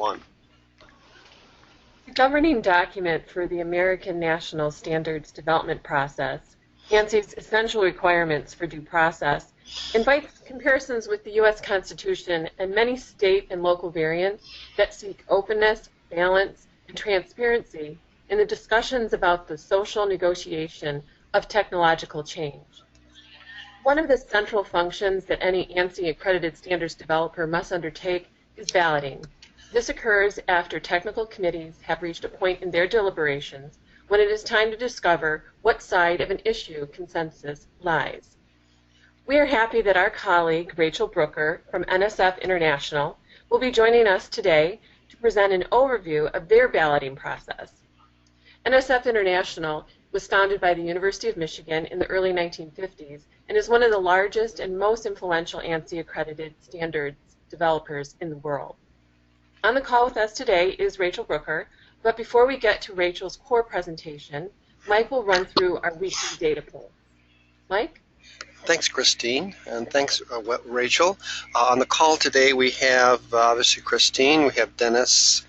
1. The governing document for the American National Standards Development Process, ANSI's essential requirements for due process, invites comparisons with the U.S. Constitution and many state and local variants that seek openness, balance, and transparency in the discussions about the social negotiation of technological change. One of the central functions that any ANSI-accredited standards developer must undertake is balloting. This occurs after technical committees have reached a point in their deliberations when it is time to discover what side of an issue consensus lies. We are happy that our colleague, Rachel Brooker from NSF International, will be joining us today to present an overview of their balloting process. NSF International was founded by the University of Michigan in the early 1950s and is one of the largest and most influential ANSI-accredited standards developers in the world. On the call with us today is Rachel Brooker, but before we get to Rachel's core presentation, Mike will run through our weekly data poll. Mike? Thanks, Christine, and thanks, Rachel. On the call today, we have, obviously, Christine, we have Dennis,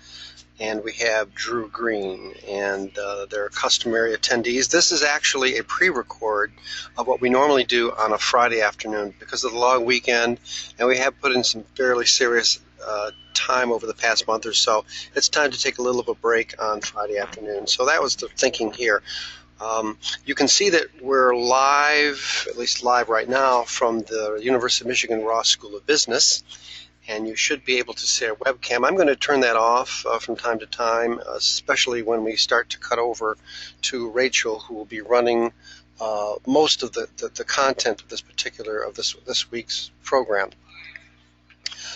and we have Drew Green, and they're customary attendees. This is actually a pre-record of what we normally do on a Friday afternoon because of the long weekend, and we have put in some fairly serious time over the past month or so. It's time to take a little bit of a break on Friday afternoon. So that was the thinking here. You can see that we're live, at least live right now, from the University of Michigan Ross School of Business, and you should be able to see our webcam. I'm going to turn that off from time to time, especially when we start to cut over to Rachel, who will be running most of the content of this week's program.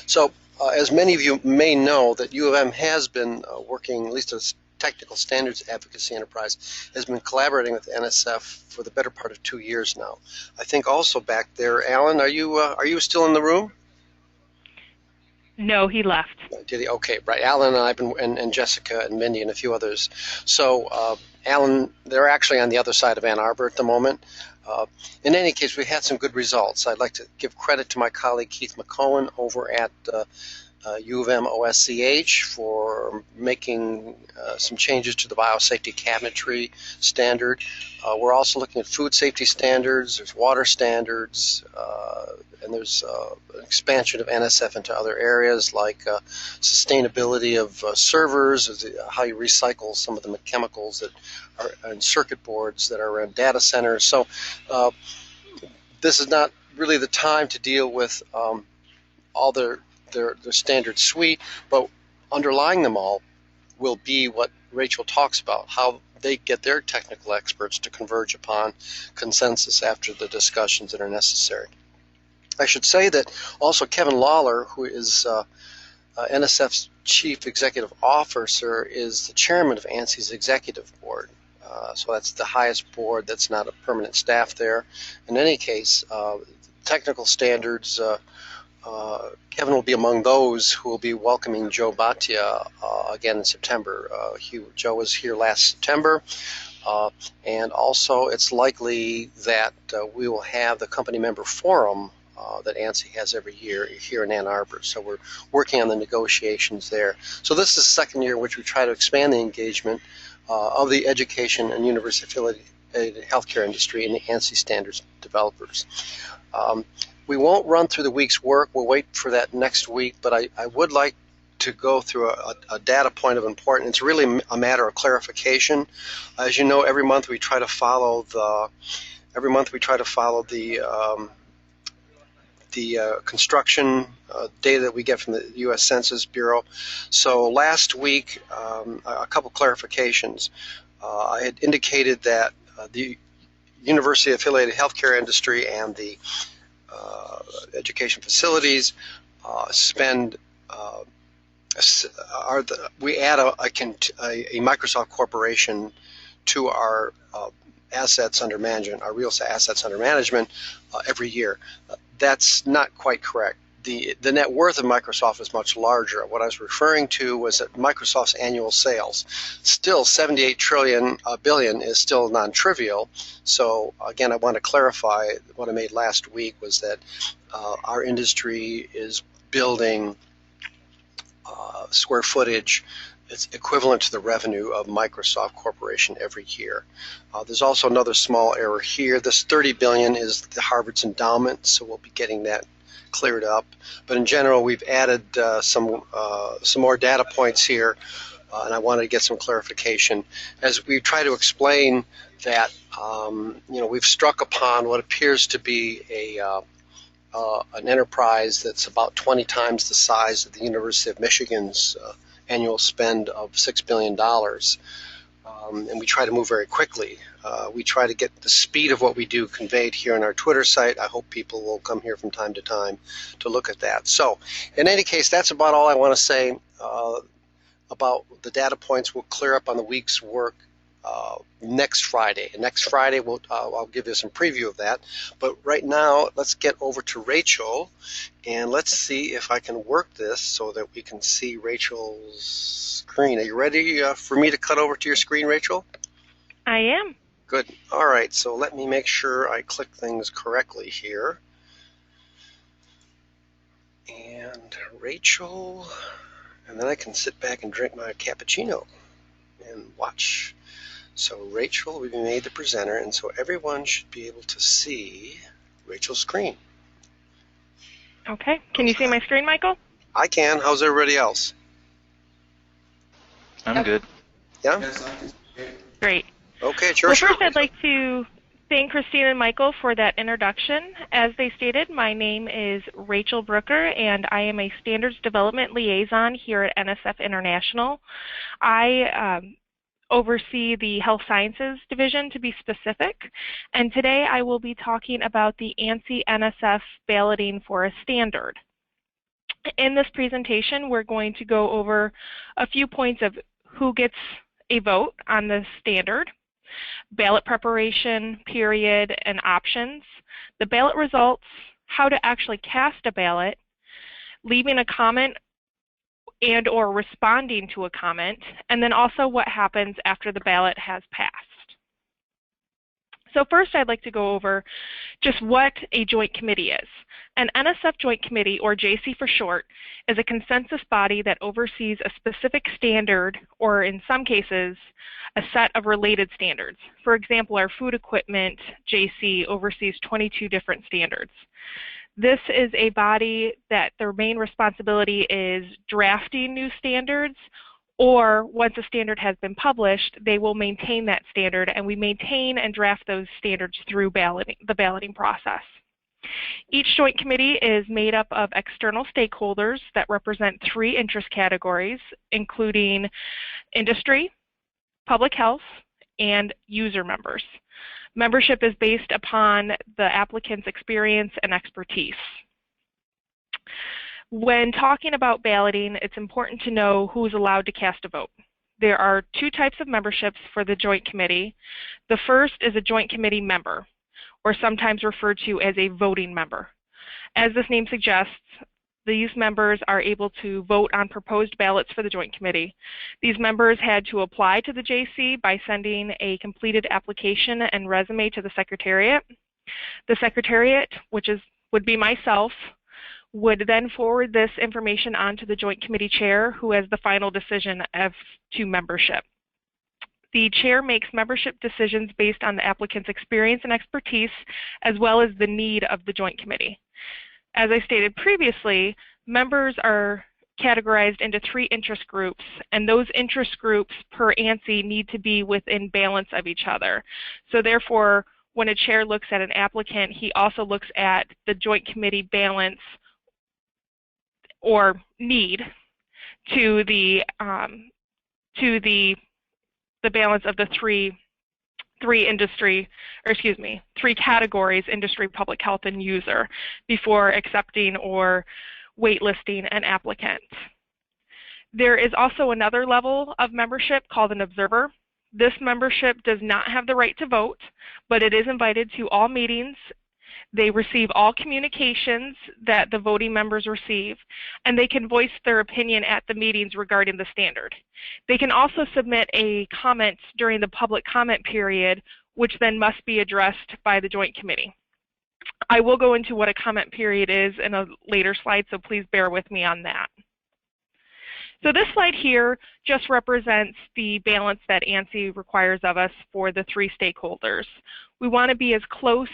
So, as many of you may know, that U of M has been working, at least as Technical Standards Advocacy Enterprise, has been collaborating with NSF for the better part of 2 years now. I think also back there, Allan, are you still in the room? No, he left. Did he? Okay, right. Allan and I've been, and Jessica and Mindy and a few others. So, Allan, they're actually on the other side of Ann Arbor at the moment. In any case, we had some good results. I'd like to give credit to my colleague Keith McCohen over at U of M OSCH for making some changes to the biosafety cabinetry standard. We're also looking at food safety standards, there's water standards, and there's an expansion of NSF into other areas like sustainability of servers, how you recycle some of the chemicals that are in circuit boards that are in data centers. So this is not really the time to deal with all their standard suite, but underlying them all will be what Rachel talks about, how they get their technical experts to converge upon consensus after the discussions that are necessary. I should say that also Kevin Lawler, who is NSF's Chief Executive Officer, is the chairman of ANSI's Executive Board. So that's the highest board that's not a permanent staff there. In any case, technical standards, Kevin will be among those who will be welcoming Joe Bhatia again in September. Joe was here last September, and also it's likely that we will have the company member forum that ANSI has every year here in Ann Arbor. So we're working on the negotiations there. So this is the second year in which we try to expand the engagement of the education and university-affiliated healthcare industry and the ANSI standards developers. We won't run through the week's work. We'll wait for that next week, but I would like to go through a data point of importance. It's really a matter of clarification. As you know, every month we try to follow the construction data that we get from the U.S. Census Bureau. So last week, a couple clarifications. I had indicated that the university-affiliated healthcare industry and the education facilities we add a Microsoft corporation to our assets under management, our real assets under management every year. That's not quite correct. The net worth of Microsoft is much larger. What I was referring to was that Microsoft's annual sales, still 78 billion is still non-trivial. So again, I want to clarify what I made last week was that our industry is building square footage. It's equivalent to the revenue of Microsoft Corporation every year. There's also another small error here. This $30 billion is the Harvard's endowment, so we'll be getting that cleared up. But in general, we've added some more data points here, and I wanted to get some clarification as we try to explain that we've struck upon what appears to be an enterprise that's about 20 times the size of the University of Michigan's annual spend of $6 billion. And we try to move very quickly. We try to get the speed of what we do conveyed here on our Twitter site. I hope people will come here from time to look at that. So in any case, that's about all I want to say about the data points. We'll clear up on the week's work next Friday. And next Friday, I'll give you some preview of that. But right now, let's get over to Rachel, and let's see if I can work this so that we can see Rachel's screen. Are you ready for me to cut over to your screen, Rachel? I am. Good. All right, so let me make sure I click things correctly here. And Rachel, and then I can sit back and drink my cappuccino and watch. So Rachel, we've made the presenter, and so everyone should be able to see Rachel's screen. Okay. Can you see my screen, Michael? I can. How's everybody else? I'm good. Yeah? Great. Okay, it's your Well, show. first I'd like to thank Christine and Michael for that introduction. As they stated, my name is Rachel Brooker, and I am a Standards Development Liaison here at NSF International. I oversee the Health Sciences Division, to be specific, and today I will be talking about the ANSI NSF balloting for a standard. In this presentation, we're going to go over a few points of who gets a vote on the standard, ballot preparation, period, and options, the ballot results, how to actually cast a ballot, leaving a comment and or responding to a comment, and then also what happens after the ballot has passed. So first I'd like to go over just what a joint committee is. An NSF Joint Committee, or JC for short, is a consensus body that oversees a specific standard, or in some cases, a set of related standards. For example, our food equipment JC oversees 22 different standards. This is a body that their main responsibility is drafting new standards, or once a standard has been published, they will maintain that standard, and we maintain and draft those standards through the balloting process. Each joint committee is made up of external stakeholders that represent 3 interest categories, including industry, public health, and user members. Membership is based upon the applicant's experience and expertise. When talking about balloting, it's important to know who is allowed to cast a vote. There are 2 types of memberships for the Joint Committee. The first is a Joint Committee member, or sometimes referred to as a voting member. As this name suggests, these members are able to vote on proposed ballots for the Joint Committee. These members had to apply to the JC by sending a completed application and resume to the Secretariat. The Secretariat, which would be myself, would then forward this information on to the Joint Committee Chair, who has the final decision as to membership. The Chair makes membership decisions based on the applicant's experience and expertise, as well as the need of the Joint Committee. As I stated previously, members are categorized into 3 interest groups, and those interest groups per ANSI need to be within balance of each other. So therefore, when a chair looks at an applicant, he also looks at the Joint Committee balance or need to the balance of the three categories, industry, public health, and user, before accepting or waitlisting an applicant. There is also another level of membership called an observer. This membership does not have the right to vote, but it is invited to all meetings. They receive all communications that the voting members receive, and they can voice their opinion at the meetings regarding the standard. They can also submit a comment during the public comment period, which then must be addressed by the Joint Committee. I will go into what a comment period is in a later slide, so please bear with me on that. So this slide here just represents the balance that ANSI requires of us for the three stakeholders. We want to be as close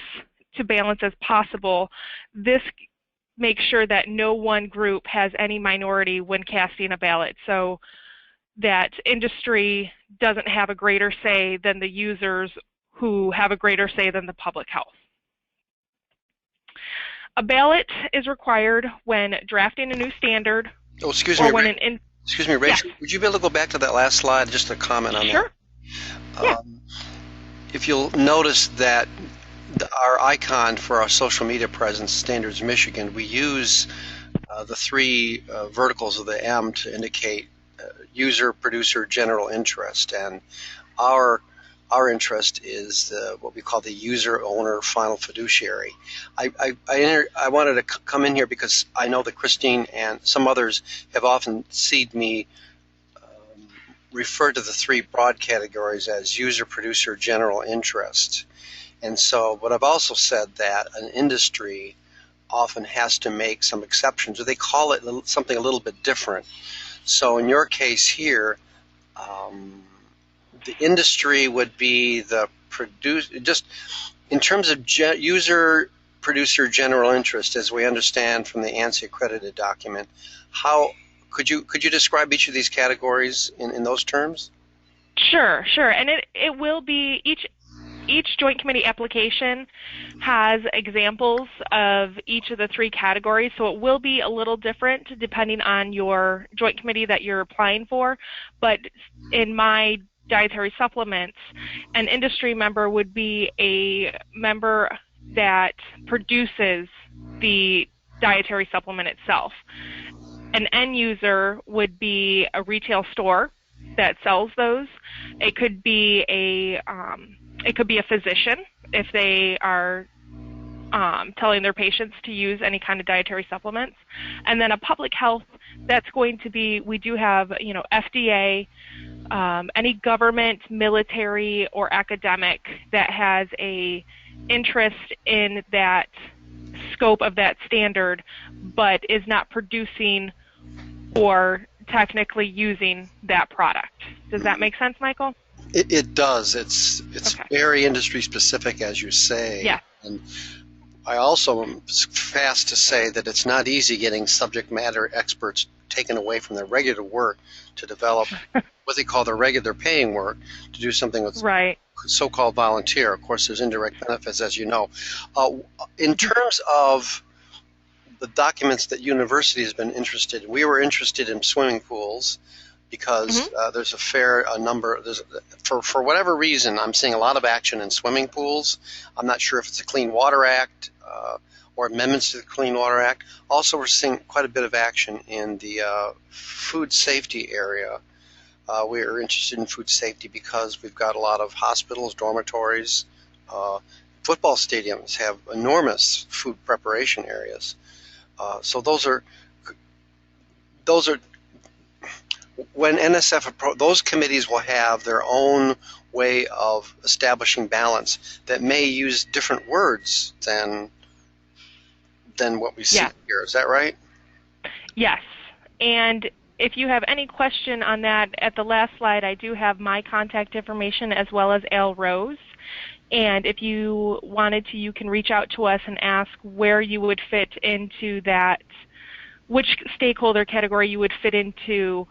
to balance as possible. This makes sure that no one group has any minority when casting a ballot, so that industry doesn't have a greater say than the users who have a greater say than the public health. A ballot is required when drafting a new standard. Oh, excuse me, Rachel. Yeah. Would you be able to go back to that last slide, just to comment on sure. that? Yeah. If you'll notice that our icon for our social media presence, Standards Michigan, we use the three verticals of the M to indicate user, producer, general interest, and our interest is what we call the user, owner, final fiduciary. I wanted to come in here because I know that Christine and some others have often seen me refer to the three broad categories as user, producer, general interest. And so, but I've also said that an industry often has to make some exceptions, or they call it something a little bit different. So in your case here, the industry would be the producer, just in terms of user, producer, general interest, as we understand from the ANSI accredited document. How could you describe each of these categories in those terms? Sure, and it will be each joint committee application has examples of each of the three categories, so it will be a little different depending on your joint committee that you're applying for. But in my dietary supplements, an industry member would be a member that produces the dietary supplement itself. An end user would be a retail store that sells those. It could be a physician if they are telling their patients to use any kind of dietary supplements, and then a public health, that's going to be, we do have, FDA, any government, military, or academic that has a interest in that scope of that standard, but is not producing or technically using that product. Does that make sense, Michael? It does. It's okay. Very industry specific, as you say. Yeah. And I also am fast to say that it's not easy getting subject matter experts taken away from their regular work to develop what they call their regular paying work to do something with right. So-called volunteer. Of course, there's indirect benefits, as you know. In terms of the documents that university has been interested in, we were interested in swimming pools because there's a fair number. For whatever reason, I'm seeing a lot of action in swimming pools. I'm not sure if it's a Clean Water Act or amendments to the Clean Water Act. Also, we're seeing quite a bit of action in the food safety area. We are interested in food safety because we've got a lot of hospitals, dormitories, football stadiums have enormous food preparation areas. So those are when NSF those committees will have their own way of establishing balance that may use different words than what we see here. Is that right? Yes. And if you have any question on that, at the last slide, I do have my contact information as well as Allan Rose. And if you wanted to, you can reach out to us and ask where you would fit into that, which stakeholder category you would fit into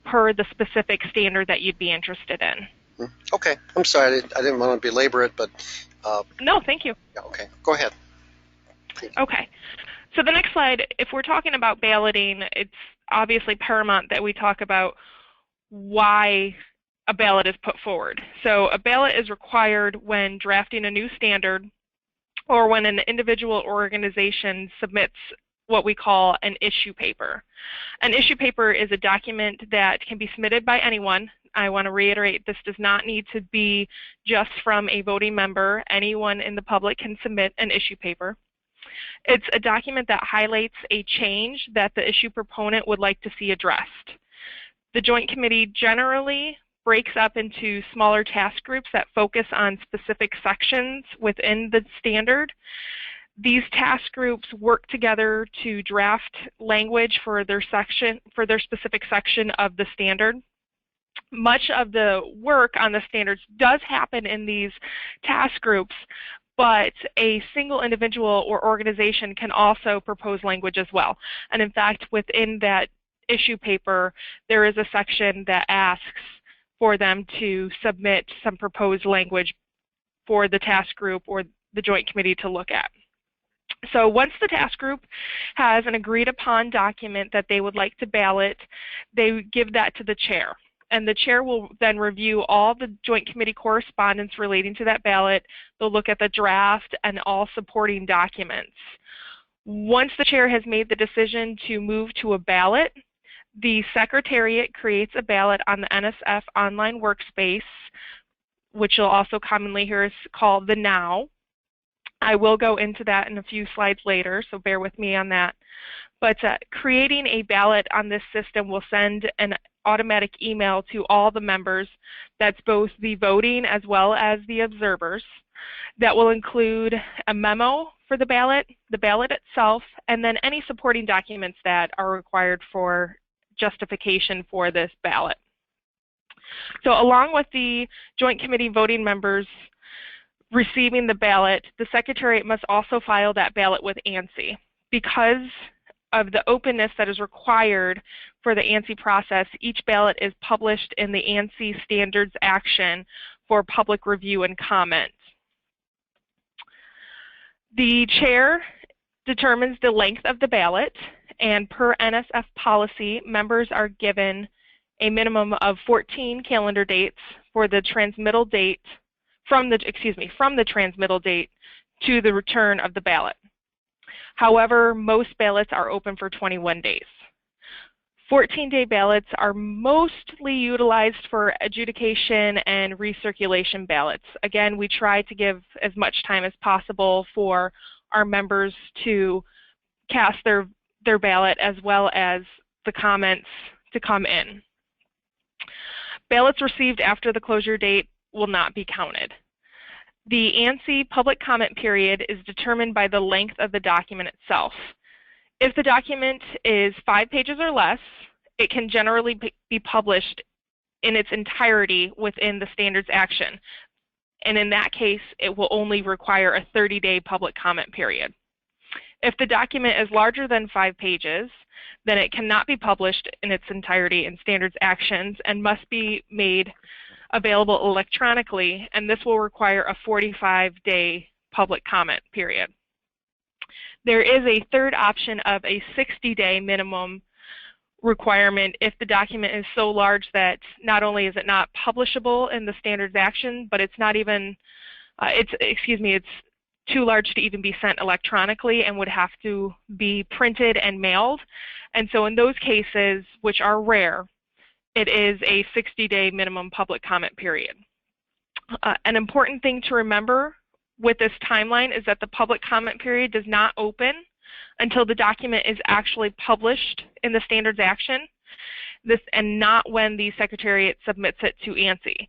per the specific standard that you'd be interested in. Okay. I'm sorry. I didn't want to belabor it, but... No, thank you. Yeah, okay. Go ahead. Okay. So the next slide, if we're talking about balloting, it's obviously paramount that we talk about why a ballot is put forward. So a ballot is required when drafting a new standard or when an individual or organization submits what we call an issue paper. An issue paper is a document that can be submitted by anyone. I want to reiterate, this does not need to be just from a voting member. Anyone in the public can submit an issue paper. It's a document that highlights a change that the issue proponent would like to see addressed. The Joint Committee generally breaks up into smaller task groups that focus on specific sections within the standard. These task groups work together to draft language for their specific section of the standard. Much of the work on the standards does happen in these task groups, but a single individual or organization can also propose language as well. And in fact, within that issue paper, there is a section that asks for them to submit some proposed language for the task group or the joint committee to look at. So once the task group has an agreed upon document that they would like to ballot, they give that to the chair. And the chair will then review all the joint committee correspondence relating to that ballot. They'll look at the draft and all supporting documents. Once the chair has made the decision to move to a ballot, the Secretariat creates a ballot on the NSF online workspace, which you'll also commonly hear is called the Now. I will go into that in a few slides later, so bear with me on that. But creating a ballot on this system will send an automatic email to all the members. That's both the voting as well as the observers. That will include a memo for the ballot itself, and then any supporting documents that are required for justification for this ballot. So along with the joint committee voting members receiving the ballot, the Secretariat must also file that ballot with ANSI. Because of the openness that is required for the ANSI process, each ballot is published in the ANSI Standards Action for public review and comment. The chair determines the length of the ballot, and per NSF policy, members are given a minimum of 14 calendar dates for the transmittal date from the transmittal date to the return of the ballot. However, most ballots are open for 21 days. 14-day ballots are mostly utilized for adjudication and recirculation ballots. Again, we try to give as much time as possible for our members to cast their ballot as well as the comments to come in. Ballots received after the closure date will not be counted. The ANSI public comment period is determined by the length of the document itself. If the document is 5 pages or less, it can generally be published in its entirety within the standards action. And in that case, it will only require a 30-day public comment period. If the document is larger than 5 pages, then it cannot be published in its entirety in standards actions and must be made available electronically, and this will require a 45-day public comment period. There is a third option of a 60-day minimum requirement if the document is so large that not only is it not publishable in the standards action, but it's not even, it's too large to even be sent electronically and would have to be printed and mailed. And so in those cases, which are rare, it is a 60-day minimum public comment period. An important thing to remember with this timeline is that the public comment period does not open until the document is actually published in the standards action, and not when the Secretariat submits it to ANSI.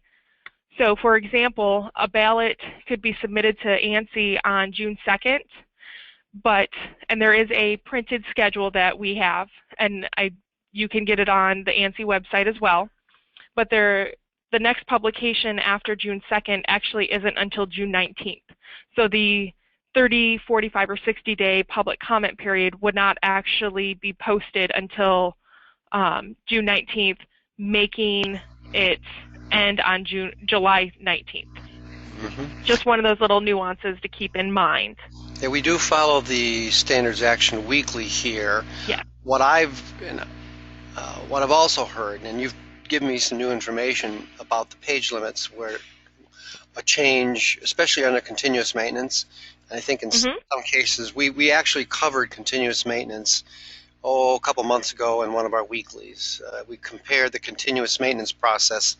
So for example, a ballot could be submitted to ANSI on June 2nd, and there is a printed schedule that we have, and you can get it on the ANSI website as well, but the next publication after June 2nd actually isn't until June 19th. So the 30, 45, or 60-day public comment period would not actually be posted until June 19th, making it end on July 19th. Mm-hmm. Just one of those little nuances to keep in mind. Yeah, we do follow the standards action weekly here. Yeah. What I've also heard, and you've given me some new information about the page limits, where a change, especially under continuous maintenance, and I think in some cases we actually covered continuous maintenance a couple months ago in one of our weeklies. We compared the continuous maintenance process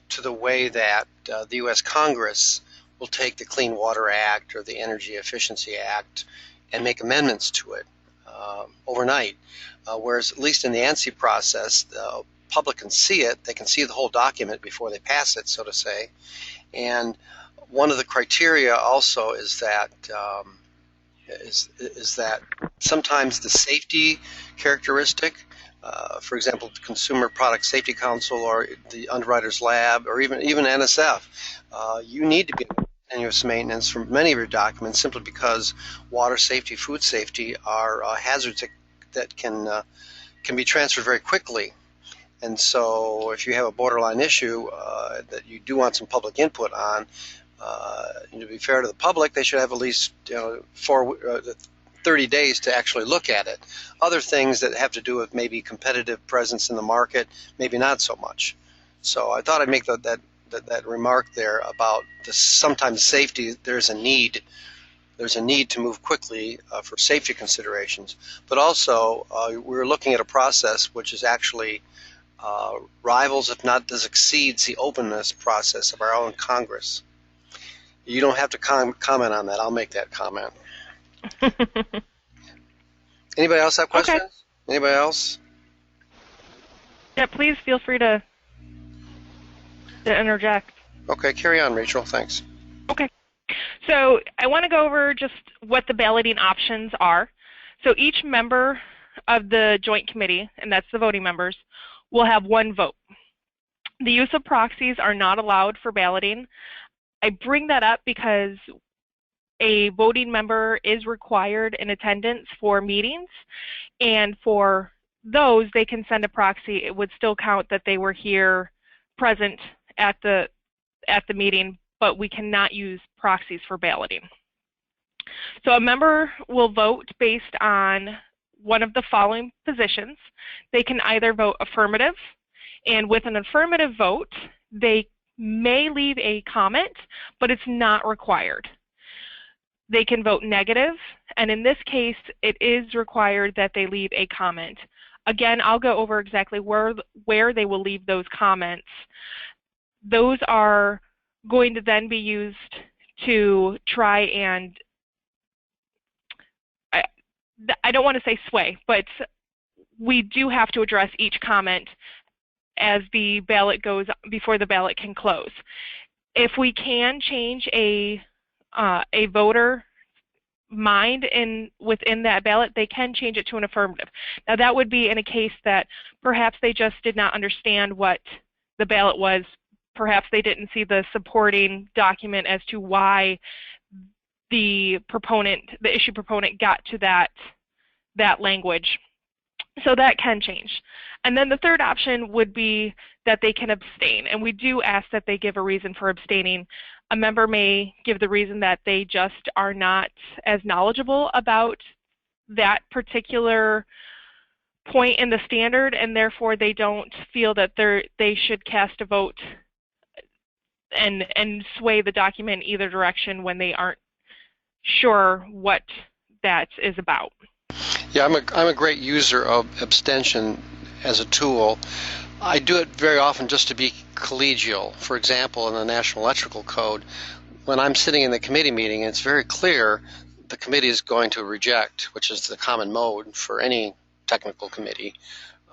to the way that the U.S. Congress will take the Clean Water Act or the Energy Efficiency Act and make amendments to it overnight. Whereas at least in the ANSI process, the public can see it. They can see the whole document before they pass it, so to say. And one of the criteria also is that is that sometimes the safety characteristic, for example, the Consumer Product Safety Council or the Underwriters Lab or even NSF, you need to be in continuous maintenance for many of your documents simply because water safety, food safety are hazards that can be transferred very quickly. And so if you have a borderline issue that you do want some public input on, to be fair to the public, they should have at least 30 days to actually look at it. Other things that have to do with maybe competitive presence in the market, maybe not so much. So I thought I'd make that remark there about sometimes safety. There's a need to move quickly for safety considerations. But also, we're looking at a process which is actually rivals, if not exceeds, the openness process of our own Congress. You don't have to comment on that. I'll make that comment. Anybody else have questions? Okay. Anybody else? Yeah, please feel free to interject. Okay, carry on, Rachel. Thanks. Okay. So I want to go over just what the balloting options are. So each member of the Joint Committee, and that's the voting members, will have one vote. The use of proxies are not allowed for balloting. I bring that up because a voting member is required in attendance for meetings, and for those, they can send a proxy. It would still count that they were here present at the meeting, but we cannot use proxies for balloting. So a member will vote based on one of the following positions. They can either vote affirmative, and with an affirmative vote, they may leave a comment, but it's not required. They can vote negative, and in this case, it is required that they leave a comment. Again, I'll go over exactly where they will leave those comments. Those are going to then be used to try and, I don't want to say sway, but we do have to address each comment as the ballot goes, before the ballot can close. If we can change a voter mind within that ballot, they can change it to an affirmative. Now that would be in a case that perhaps they just did not understand what the ballot was. Perhaps they didn't see the supporting document as to why the issue proponent got to that language. So that can change. And then the third option would be that they can abstain. And we do ask that they give a reason for abstaining. A member may give the reason that they just are not as knowledgeable about that particular point in the standard, and therefore they don't feel that they should cast a vote and sway the document either direction when they aren't sure what that is about. Yeah, I'm a great user of abstention as a tool. I do it very often just to be collegial. For example, in the National Electrical Code, when I'm sitting in the committee meeting, it's very clear the committee is going to reject, which is the common mode for any technical committee.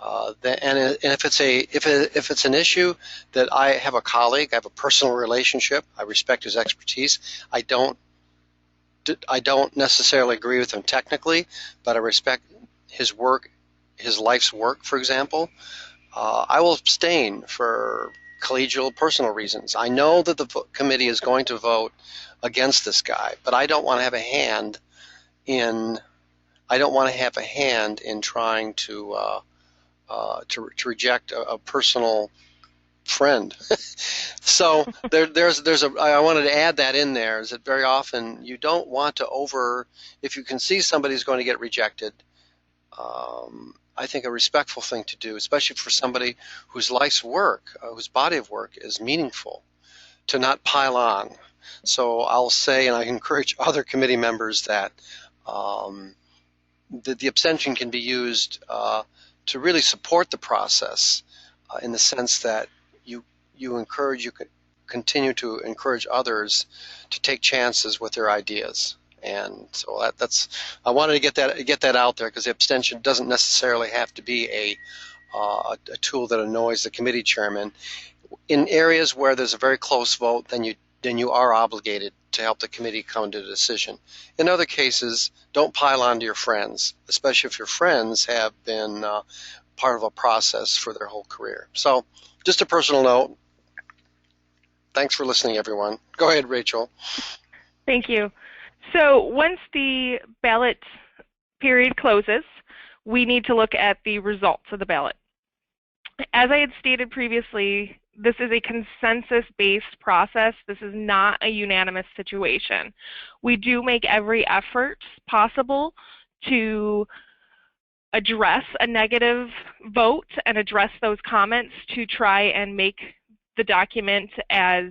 And if it's an issue that I have a colleague, I have a personal relationship, I respect his expertise, I don't necessarily agree with him technically, but I respect his work, his life's work, for example. I will abstain for collegial, personal reasons. I know that the committee is going to vote against this guy, but I don't want to have a hand in. I don't want to have a hand in trying to reject a personal friend. So I wanted to add that in there, is that very often you don't want to if you can see somebody's going to get rejected, I think a respectful thing to do, especially for somebody whose life's work, whose body of work is meaningful, to not pile on. So I'll say, and I encourage other committee members, that the abstention can be used to really support the process in the sense that you continue to encourage others to take chances with their ideas. And so I wanted to get that out there, because the abstention doesn't necessarily have to be a tool that annoys the committee chairman. In areas where there's a very close vote, then then you are obligated to help the committee come to a decision. In other cases, don't pile on to your friends, especially if your friends have been part of a process for their whole career. So just a personal note. Thanks for listening, everyone. Go ahead, Rachel. Thank you. So once the ballot period closes, we need to look at the results of the ballot. As I had stated previously, this is a consensus-based process. This is not a unanimous situation. We do make every effort possible to address a negative vote and address those comments to try and make the document as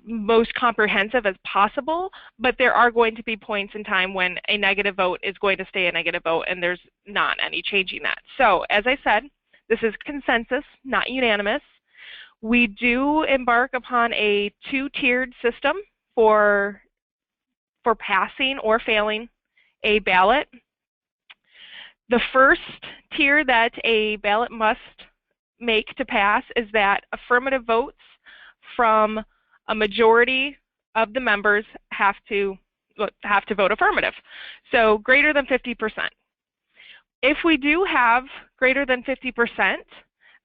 most comprehensive as possible, but there are going to be points in time when a negative vote is going to stay a negative vote and there's not any changing that. So as I said, this is consensus, not unanimous. We do embark upon a two-tiered system for passing or failing a ballot. The first tier that a ballot must make to pass is that affirmative votes from a majority of the members have to vote affirmative, so greater than 50%. If we do have greater than 50%,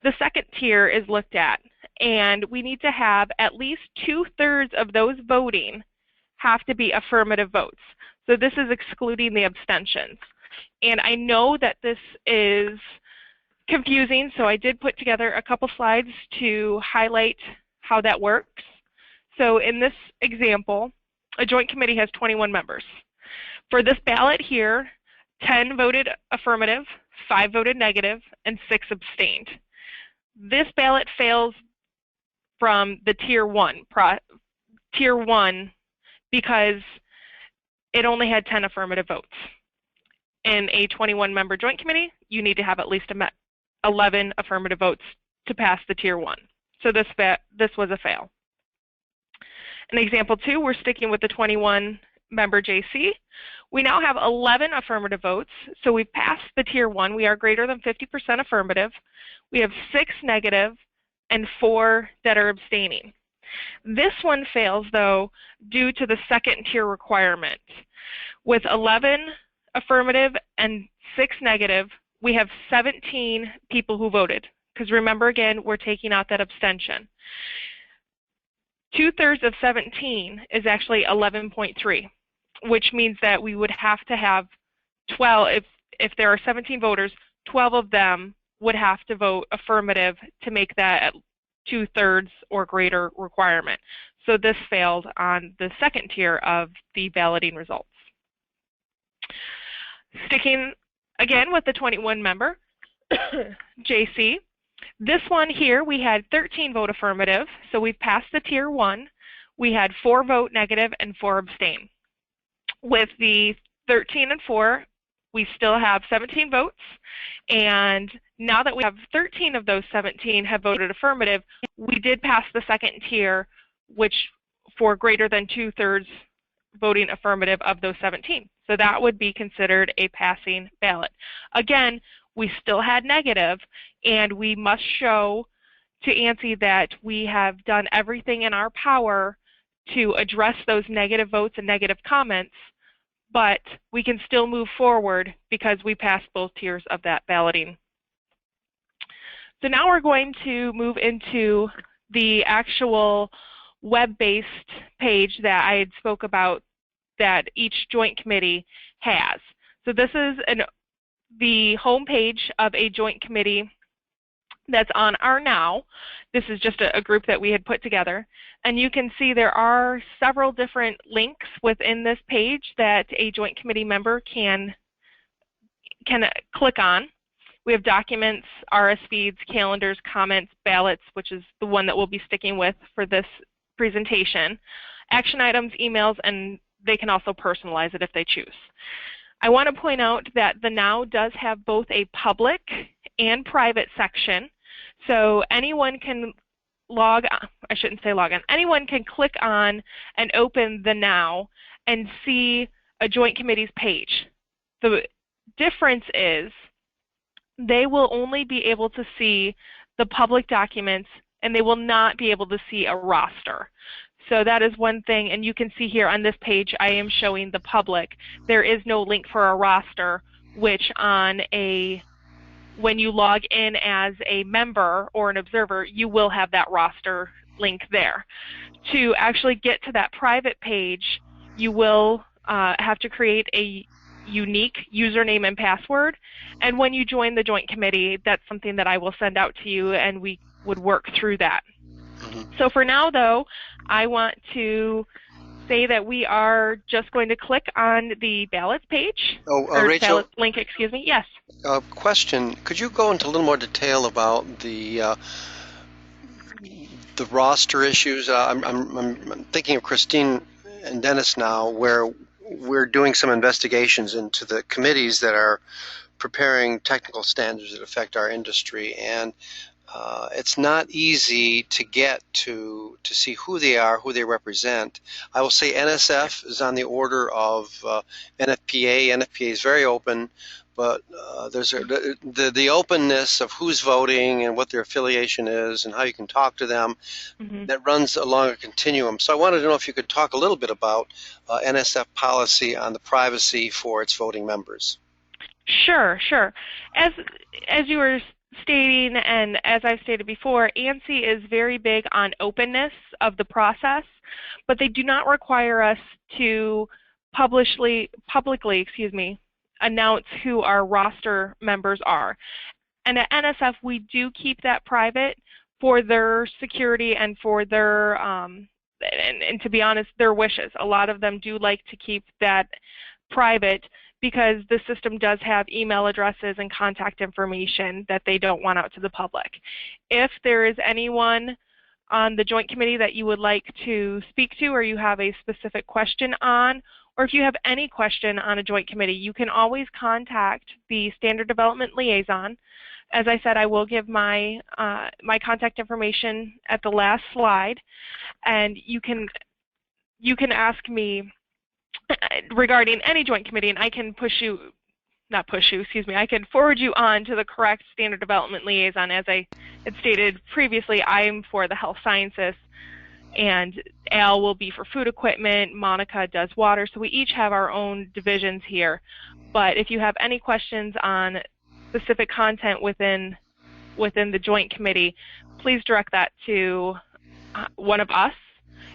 the second tier is looked at, and we need to have at least 2/3 of those voting have to be affirmative votes. So this is excluding the abstentions. And I know that this is confusing, so I did put together a couple slides to highlight how that works. So in this example, a joint committee has 21 members. For this ballot here, 10 voted affirmative, 5 voted negative, and 6 abstained. This ballot fails from the tier one because it only had 10 affirmative votes. In a 21-member joint committee, you need to have at least 11 affirmative votes to pass the tier 1. So this was a fail. In example 2, we're sticking with the 21-member JC. We now have 11 affirmative votes, so we've passed the tier 1. We are greater than 50% affirmative. We have 6 negative and 4 that are abstaining. This one fails, though, due to the second tier requirement. With 11 affirmative and 6 negative, we have 17 people who voted. Because remember, again, we're taking out that abstention. 2/3 of 17 is actually 11.3, which means that we would have to have 12, if there are 17 voters, 12 of them would have to vote affirmative to make that 2/3 or greater requirement. So this failed on the second tier of the balloting results. Sticking again with the 21-member JC, this one here we had 13 vote affirmative, so we've passed the tier 1. We had 4 vote negative and 4 abstain. With the 13 and 4, we still have 17 votes, and now that we have 13 of those 17 have voted affirmative, we did pass the second tier, which for greater than 2/3 voting affirmative of those 17. So that would be considered a passing ballot. Again, we still had negative, and we must show to ANSI that we have done everything in our power to address those negative votes and negative comments, but we can still move forward because we passed both tiers of that balloting. So now we're going to move into the actual web-based page that I had spoke about that each joint committee has. So this is the home page of a joint committee that's on our Now. This is just a group that we had put together. And you can see there are several different links within this page that a joint committee member can click on. We have documents, RS feeds, calendars, comments, ballots, which is the one that we'll be sticking with for this presentation, action items, emails, and they can also personalize it if they choose. I want to point out that the Now does have both a public and private section, so anyone can anyone can click on and open the Now and see a joint committee's page. The difference is they will only be able to see the public documents and they will not be able to see a roster. So that is one thing, and you can see here on this page I am showing the public. There is no link for a roster, which when you log in as a member or an observer, you will have that roster link there. To actually get to that private page, you will have to create a unique username and password, and when you join the Joint Committee, that's something that I will send out to you, and we would work through that. So for now, though, I want to say that we are just going to click on the ballots page, or Rachel, ballots link, excuse me. Yes. Question: could you go into a little more detail about the roster issues? I'm thinking of Christine and Dennis now, where we're doing some investigations into the committees that are preparing technical standards that affect our industry, and it's not easy to get to see who they are, who they represent. I will say NSF is on the order of NFPA. NFPA is very open, but there's the openness of who's voting and what their affiliation is and how you can talk to them, that runs along a continuum. So I wanted to know if you could talk a little bit about NSF policy on the privacy for its voting members. Sure. As you were stating, and as I've stated before, ANSI is very big on openness of the process, but they do not require us to publicly announce who our roster members are. And at NSF, we do keep that private for their security and for their, and to be honest, their wishes. A lot of them do like to keep that private because the system does have email addresses and contact information that they don't want out to the public. If there is anyone on the Joint Committee that you would like to speak to, or you have a specific question on, or if you have any question on a Joint Committee, you can always contact the Standard Development Liaison. As I said, I will give my contact information at the last slide, and you can ask me regarding any Joint Committee, and I can I can forward you on to the correct Standard Development Liaison. As I had stated previously, I'm for the health sciences, and Al will be for food equipment, Monica does water, so we each have our own divisions here. But if you have any questions on specific content within the Joint Committee, please direct that to one of us,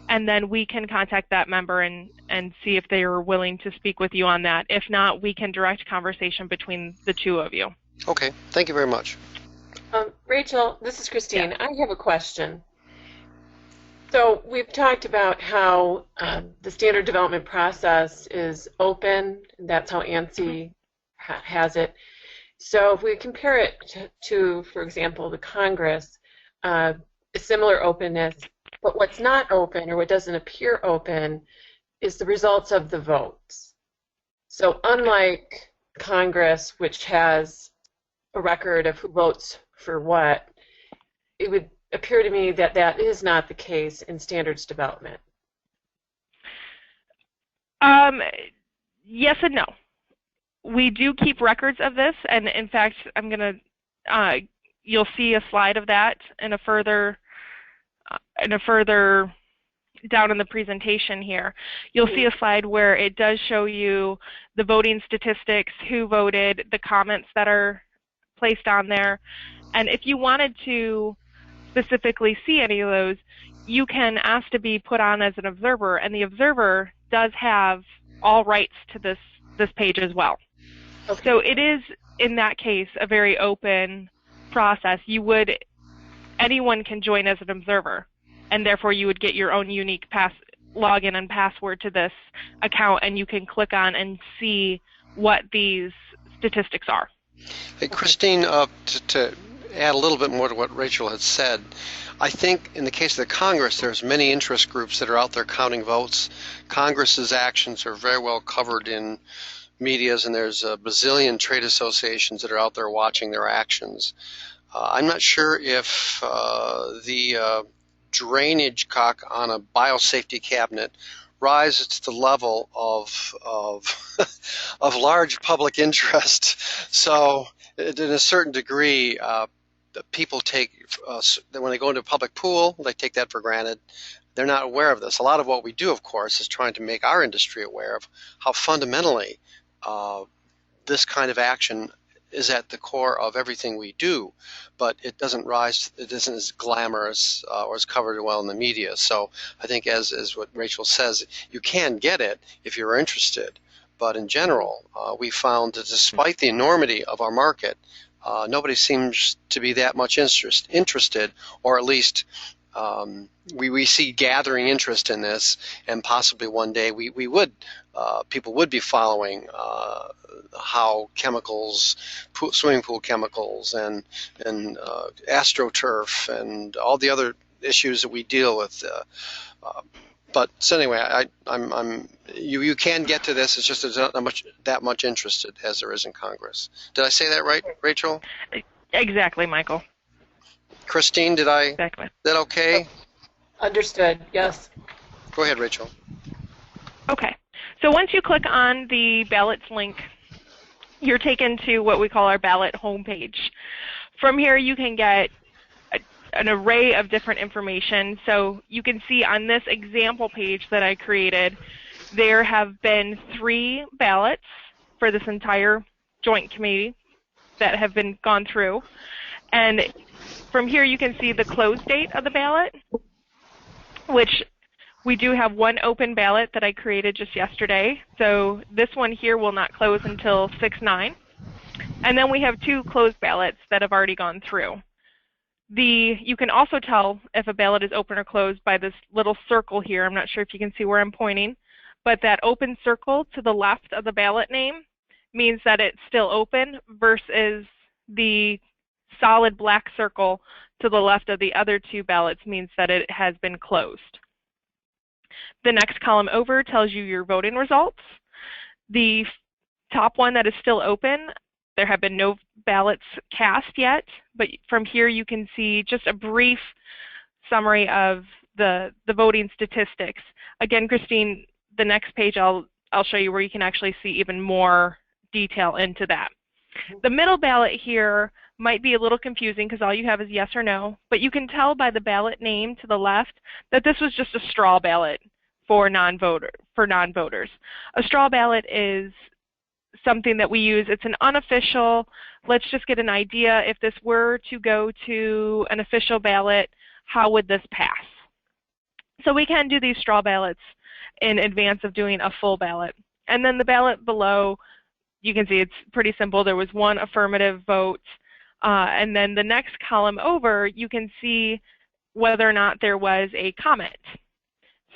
and then we can contact that member and see if they are willing to speak with you on that. If not, we can direct conversation between the two of you. Okay, thank you very much. Rachel, this is Christine. Yeah. I have a question. So we've talked about how the standard development process is open, and that's how ANSI has it. So if we compare it to, for example, the Congress, a similar openness, but what's not open, or what doesn't appear open, is the results of the votes. So unlike Congress, which has a record of who votes for what, it would appear to me that that is not the case in standards development. Yes and no. We do keep records of this, and in fact, I'm going to, you'll see a slide of that in a further down in the presentation here. You'll see a slide where it does show you the voting statistics, who voted, the comments that are placed on there. And if you wanted to specifically see any of those, you can ask to be put on as an observer, and the observer does have all rights to this page as well. Okay. So it is, in that case, a very open process. Anyone can join as an observer, and therefore you would get your own unique login and password to this account, and you can click on and see what these statistics are. Hey, Christine, to add a little bit more to what Rachel had said, I think in the case of the Congress, there's many interest groups that are out there counting votes. Congress's actions are very well covered in medias, and there's a bazillion trade associations that are out there watching their actions. I'm not sure if the drainage cock on a biosafety cabinet rises to the level of of large public interest. So, in a certain degree, people take when they go into a public pool, they take that for granted. they're not aware of this. A lot of what we do, of course, is trying to make our industry aware of how fundamentally this kind of action is at the core of everything we do, but it isn't as glamorous or is covered well in the media. So I think, as what Rachel says, you can get it if you're interested. But in general, we found that despite the enormity of our market, nobody seems to be that much interested, or at least we see gathering interest in this, and possibly one day people would be following how chemicals, swimming pool chemicals, and astroturf, and all the other issues that we deal with. But so anyway, you can get to this. It's just there's not that much interested as there is in Congress. Did I say that right, Rachel? Exactly, Michael. Christine, Exactly. Is that okay? Understood, yes. Go ahead, Rachel. Okay. So once you click on the ballots link, you're taken to what we call our ballot homepage. From here, you can get an array of different information. So you can see on this example page that I created, there have been 3 ballots for this entire joint committee that have been gone through. And from here, you can see the close date of the ballot, which we do have 1 open ballot that I created just yesterday. So this one here will not close until 6/9. And then we have 2 closed ballots that have already gone through. You can also tell if a ballot is open or closed by this little circle here. I'm not sure if you can see where I'm pointing, but that open circle to the left of the ballot name means that it's still open, versus the solid black circle to the left of the other 2 ballots means that it has been closed. The next column over tells you your voting results. The top one that is still open, there have been no ballots cast yet, but from here you can see just a brief summary of the voting statistics. Again, Christine, the next page I'll show you where you can actually see even more detail into that. The middle ballot here might be a little confusing because all you have is yes or no, but you can tell by the ballot name to the left that this was just a straw ballot for non-voters. A straw ballot is something that we use. It's an unofficial, let's just get an idea, if this were to go to an official ballot, how would this pass? So we can do these straw ballots in advance of doing a full ballot. And then the ballot below, you can see it's pretty simple. There was 1 affirmative vote. And then the next column over, you can see whether or not there was a comment.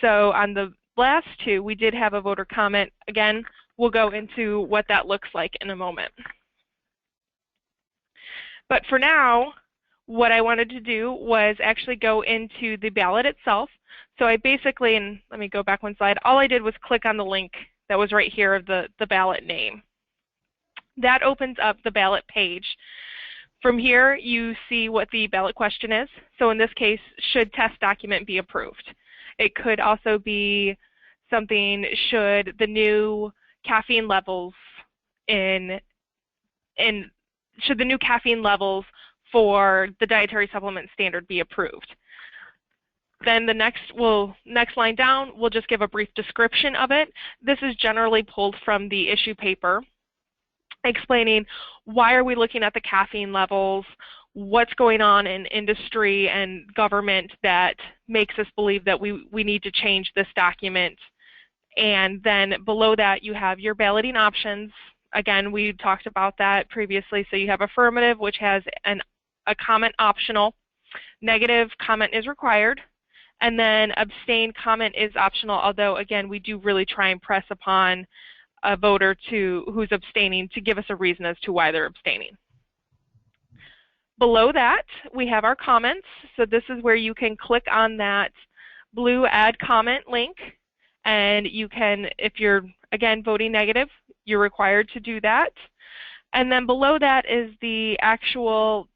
So on the last 2, we did have a voter comment. Again, we'll go into what that looks like in a moment. But for now, what I wanted to do was actually go into the ballot itself. So I basically, and let me go back one slide, all I did was click on the link that was right here of the ballot name. That opens up the ballot page. From here, you see what the ballot question is. So in this case, should test document be approved? It could also be something, should the new caffeine levels should the new caffeine levels for the dietary supplement standard be approved? Then the next line down, we'll just give a brief description of it. This is generally pulled from the issue paper, explaining why are we looking at the caffeine levels, what's going on in industry and government that makes us believe that we need to change this document. And then below that, you have your balloting options. Again, we talked about that previously. So you have affirmative, which has a comment optional. Negative comment is required. And then abstain comment is optional, although, again, we do really try and press upon a voter who's abstaining to give us a reason as to why they're abstaining. Below that, we have our comments. So this is where you can click on that blue add comment link. And you can, if you're, again, voting negative, you're required to do that. And then below that is the actual,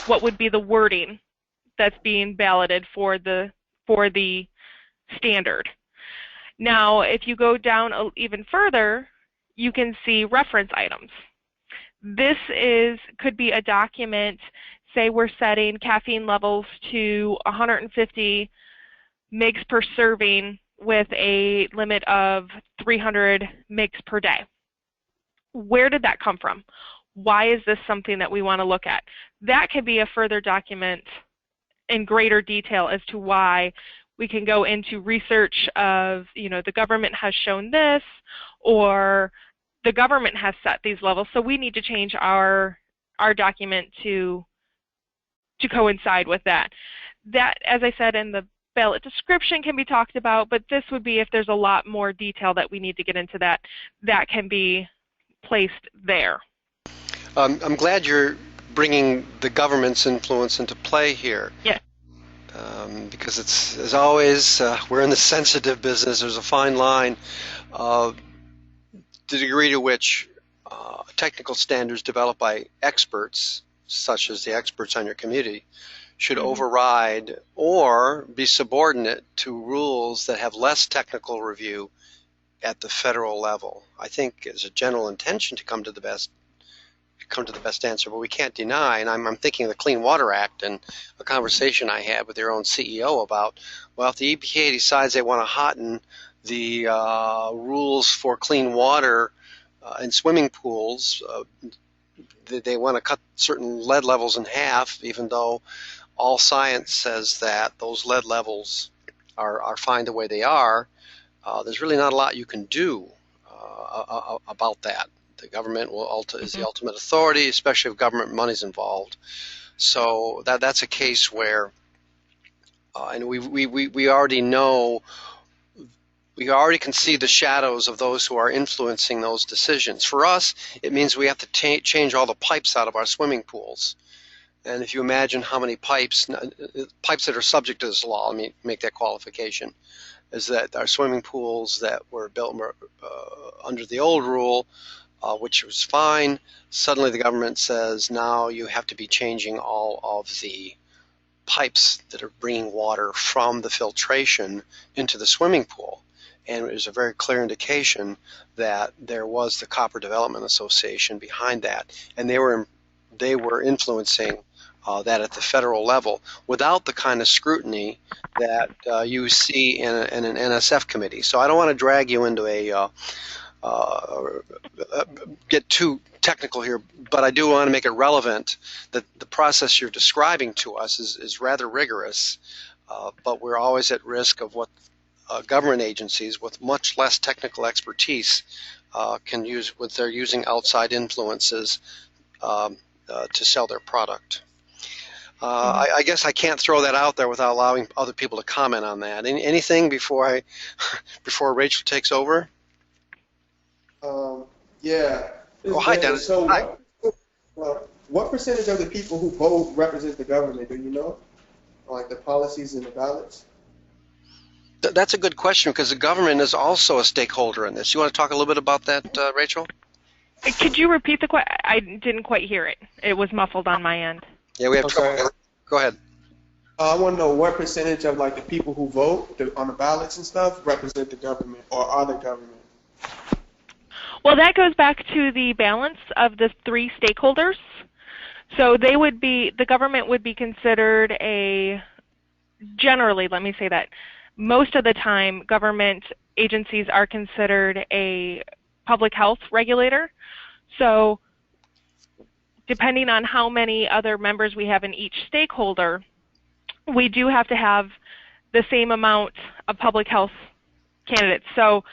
what would be the wording that's being balloted for the standard. Now, if you go down even further, you can see reference items. This could be a document, say we're setting caffeine levels to 150 mgs per serving with a limit of 300 mgs per day. Where did that come from? Why is this something that we want to look at? That could be a further document in greater detail as to why. We can go into research of, the government has shown this, or the government has set these levels, so we need to change our document to coincide with that. That, as I said, in the ballot description can be talked about, but this would be if there's a lot more detail that we need to get into that can be placed there. I'm glad you're bringing the government's influence into play here. Yeah. Because it's, as always, we're in the sensitive business. There's a fine line. The degree to which technical standards developed by experts, such as the experts on your committee, should override or be subordinate to rules that have less technical review at the federal level. I think it's a general intention to come to the best answer, but we can't deny, and I'm thinking of the Clean Water Act and a conversation I had with their own CEO about, well, if the EPA decides they want to hotten the rules for clean water in swimming pools, they want to cut certain lead levels in half, even though all science says that those lead levels are fine the way they are. There's really not a lot you can do about that. The government is the ultimate authority, especially if government money's involved. So that's a case where, and we already know, we already can see the shadows of those who are influencing those decisions. For us, it means we have to change all the pipes out of our swimming pools. And if you imagine how many pipes that are subject to this law, let me make that qualification, is that our swimming pools that were built under the old rule, which was fine, suddenly the government says now you have to be changing all of the pipes that are bringing water from the filtration into the swimming pool. And it was a very clear indication that there was the Copper Development Association behind that, and they were influencing that at the federal level without the kind of scrutiny that you see in an NSF committee. So I don't want to drag you into get too technical here, but I do want to make it relevant that the process you're describing to us is rather rigorous, but we're always at risk of what government agencies with much less technical expertise can use when they're using outside influences to sell their product. I guess I can't throw that out there without allowing other people to comment on that. Anything before Rachel takes over? Yeah. Oh, hi, Dennis. So, hi. What percentage of the people who vote represent the government? Do you know? Like the policies and the ballots? That's a good question because the government is also a stakeholder in this. You want to talk a little bit about that, Rachel? Could you repeat the question? I didn't quite hear it. It was muffled on my end. Yeah, we have trouble. Go ahead. I want to know what percentage of like the people who vote on the ballots and stuff represent the government or are the government? Well, that goes back to the balance of the three stakeholders. So the government would be considered generally, let me say that, most of the time government agencies are considered a public health regulator. So depending on how many other members we have in each stakeholder, we do have to have the same amount of public health candidates. So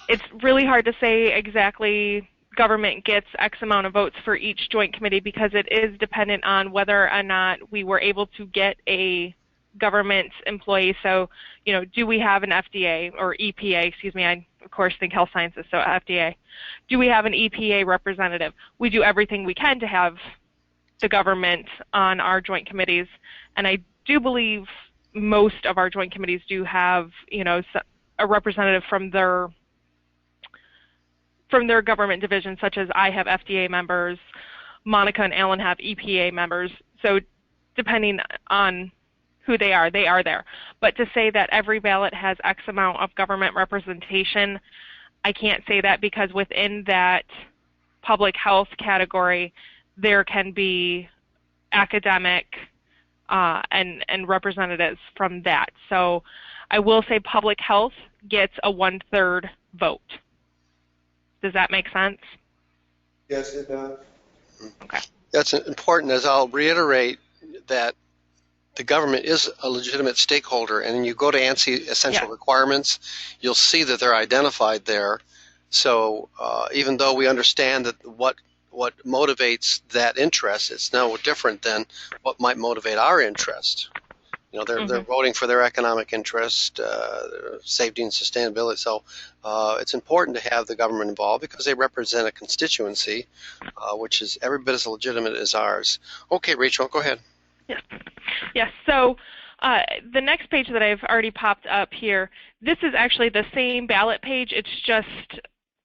it's really hard to say exactly government gets X amount of votes for each joint committee because it is dependent on whether or not we were able to get a government employee. So, do we have an FDA or EPA, excuse me, I of course think health sciences, so FDA. Do we have an EPA representative? We do everything we can to have the government on our joint committees, and I do believe most of our joint committees do have, a representative from their government division, such as I have FDA members, Monica and Allan have EPA members. So depending on who they are there. But to say that every ballot has X amount of government representation, I can't say that because within that public health category, there can be academic and representatives from that. So I will say public health gets a 1/3 vote. Does that make sense? Yes, it does. Okay. That's important, as I'll reiterate that the government is a legitimate stakeholder, and when you go to ANSI essential requirements, you'll see that they're identified there. So even though we understand that what motivates that interest, it's no different than what might motivate our interest. You know, they're voting for their economic interest, safety and sustainability. So it's important to have the government involved because they represent a constituency, which is every bit as legitimate as ours. Okay, Rachel, go ahead. Yes. Yes. So the next page that I've already popped up here, this is actually the same ballot page. It's just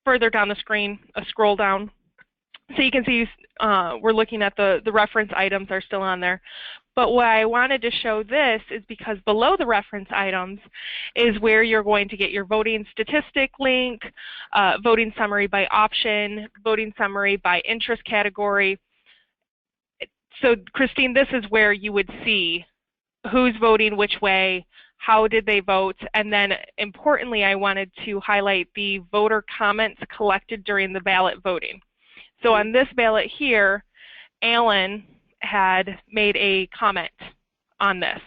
further down the screen, a scroll down. So you can see we're looking at the reference items are still on there. But why I wanted to show this is because below the reference items is where you're going to get your voting statistic link, voting summary by option, voting summary by interest category. So, Christine, this is where you would see who's voting which way, how did they vote, and then importantly, I wanted to highlight the voter comments collected during the ballot voting. So on this ballot here, Allan had made a comment on this,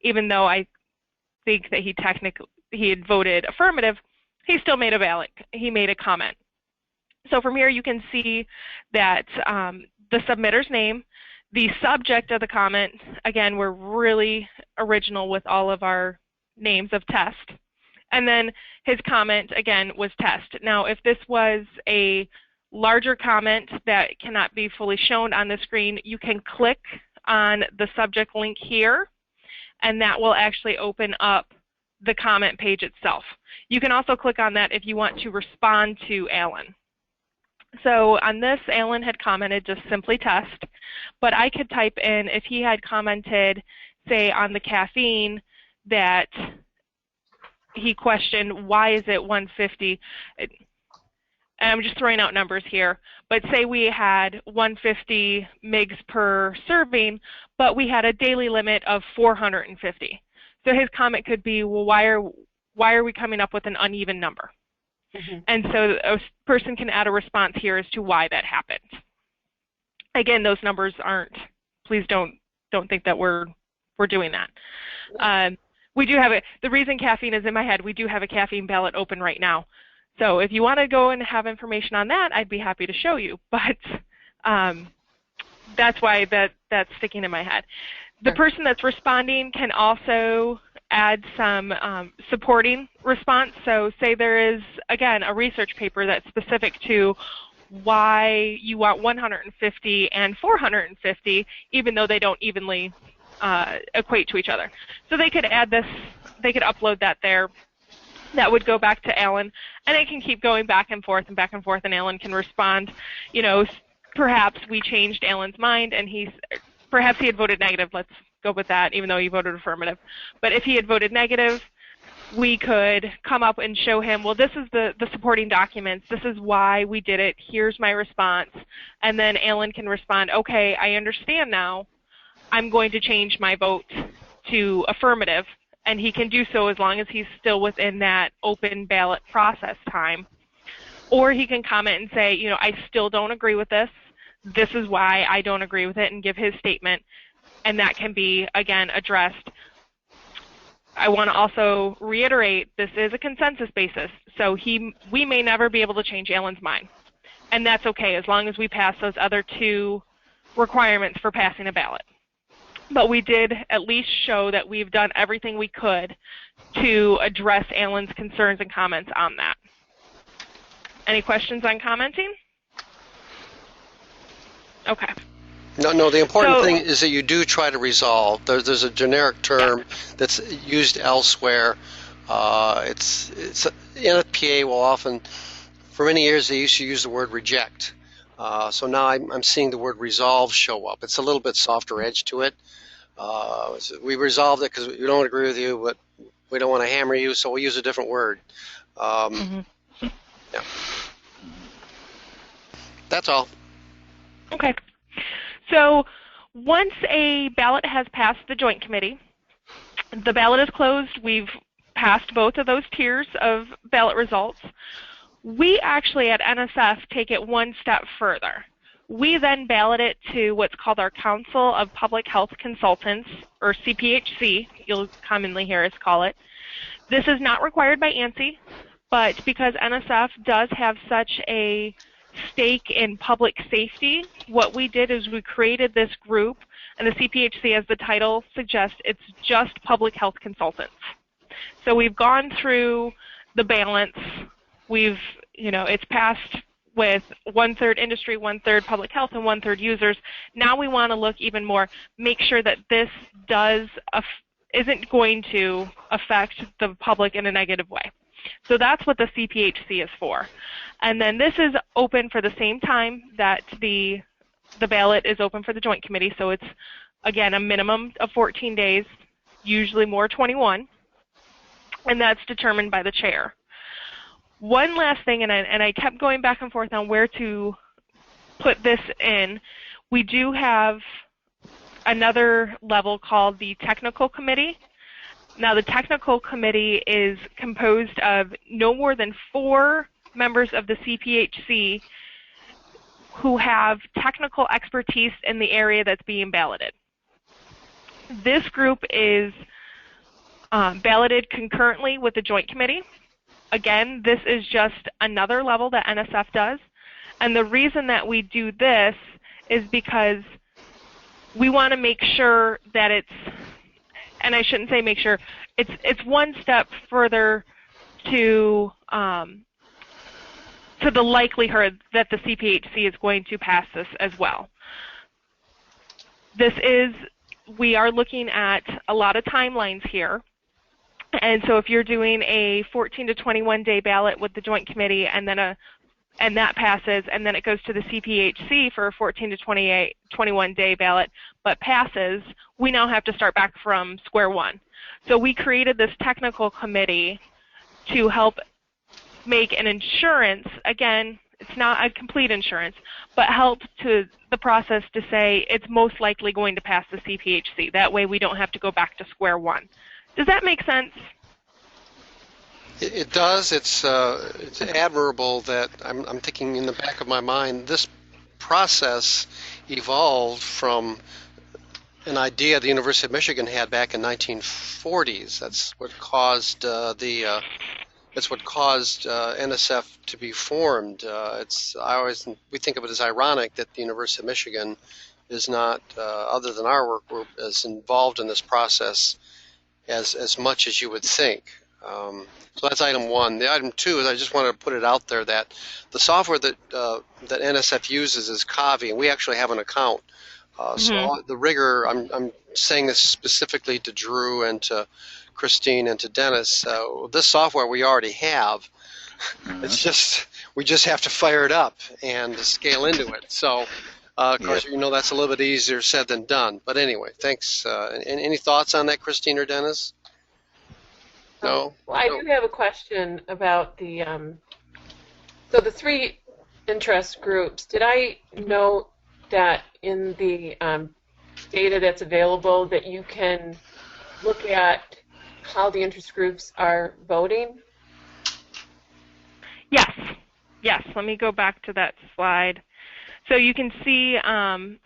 even though I think that he had voted affirmative, he still made a comment. So from here you can see that the submitter's name, the subject of the comment, again, we're really original with all of our names of test. And then his comment, again, was test. Now, if this was a larger comment that cannot be fully shown on the screen, you can click on the subject link here, and that will actually open up the comment page itself. You can also click on that if you want to respond to Allan. So on this, Allan had commented just simply test, but I could type in if he had commented, say, on the caffeine that he questioned why is it 150, and I'm just throwing out numbers here, but say we had 150 mgs per serving, but we had a daily limit of 450. So his comment could be, well, why are we coming up with an uneven number? And so a person can add a response here as to why that happened. Again, those numbers aren't, please don't think that we're doing that. We do have the reason caffeine is in my head, we do have a caffeine ballot open right now. So if you want to go and have information on that, I'd be happy to show you. But that's why that's sticking in my head. The person that's responding can also add some supporting response. So say there is, again, a research paper that's specific to why you want 150 and 450, even though they don't evenly equate to each other. So they could add this, they could upload that there. That would go back to Allan, and it can keep going back and forth, and Allan can respond. You know, perhaps we changed Allan's mind, and perhaps he had voted negative. Let's go with that, even though he voted affirmative. But if he had voted negative, we could come up and show him, well, this is the supporting documents. This is why we did it. Here's my response. And then Allan can respond, okay, I understand now. I'm going to change my vote to affirmative. And he can do so as long as he's still within that open ballot process time. Or he can comment and say, you know, I still don't agree with this. This is why I don't agree with it, and give his statement. And that can be, again, addressed. I want to also reiterate, this is a consensus basis. So we may never be able to change Allan's mind. And that's okay, as long as we pass those other two requirements for passing a ballot. But we did at least show that we've done everything we could to address Allan's concerns and comments on that. Any questions on commenting? Okay. No, the important thing is that you do try to resolve. There's a generic term that's used elsewhere. NFPA will often, for many years, they used to use the word reject. So now I'm seeing the word resolve show up. It's a little bit softer edge to it. We resolved it because we don't agree with you, but we don't want to hammer you, so we'll use a different word. Yeah. That's all. Okay. So Once a ballot has passed the Joint Committee, the ballot is closed. We've passed both of those tiers of ballot results. We actually at NSF take it one step further. We then ballot it to what's called our Council of Public Health Consultants, or CPHC, you'll commonly hear us call it. This is not required by ANSI, but because NSF does have such a stake in public safety, what we did is we created this group, and the CPHC, as the title suggests, it's just public health consultants. So we've gone through the balance. It's passed with 1/3 industry, 1/3 public health, and 1/3 users. Now we want to look even more, make sure that this isn't going to affect the public in a negative way. So that's what the CPHC is for. And then this is open for the same time that the ballot is open for the Joint Committee. So it's, again, a minimum of 14 days, usually more 21, and that's determined by the chair. One last thing, and I kept going back and forth on where to put this in. We do have another level called the Technical Committee. Now, the Technical Committee is composed of no more than 4 members of the CPHC who have technical expertise in the area that's being balloted. This group is balloted concurrently with the Joint Committee. Again, this is just another level that NSF does. And the reason that we do this is because we want to make sure that and I shouldn't say make sure, it's one step further to the likelihood that the CPHC is going to pass this as well. We are looking at a lot of timelines here. And so if you're doing a 14 to 21 day ballot with the Joint Committee and that passes, and then it goes to the CPHC for a 14 to 21 day ballot, but passes, we now have to start back from square one. So we created this technical committee to help make an insurance, again, it's not a complete insurance, but help to the process to say it's most likely going to pass the CPHC. That way we don't have to go back to square one. Does that make sense? It does. It's admirable that I'm thinking in the back of my mind, this process evolved from an idea the University of Michigan had back in 1940s. That's what caused NSF to be formed. We think of it as ironic that the University of Michigan is not, other than our work, we're as involved in this process as much as you would think. So that's item one. The item two is I just want to put it out there that the software that NSF uses is Kavi, and we actually have an account. So the rigor, I'm saying this specifically to Drew and to Christine and to Dennis. This software we already have. It's just we just have to fire it up and scale into it. So. Of course, that's a little bit easier said than done. But anyway, thanks. Any thoughts on that, Christine or Dennis? No? Well, I do have a question about the 3 interest groups. Did I note that in the data that's available that you can look at how the interest groups are voting? Yes. Let me go back to that slide. So you can see down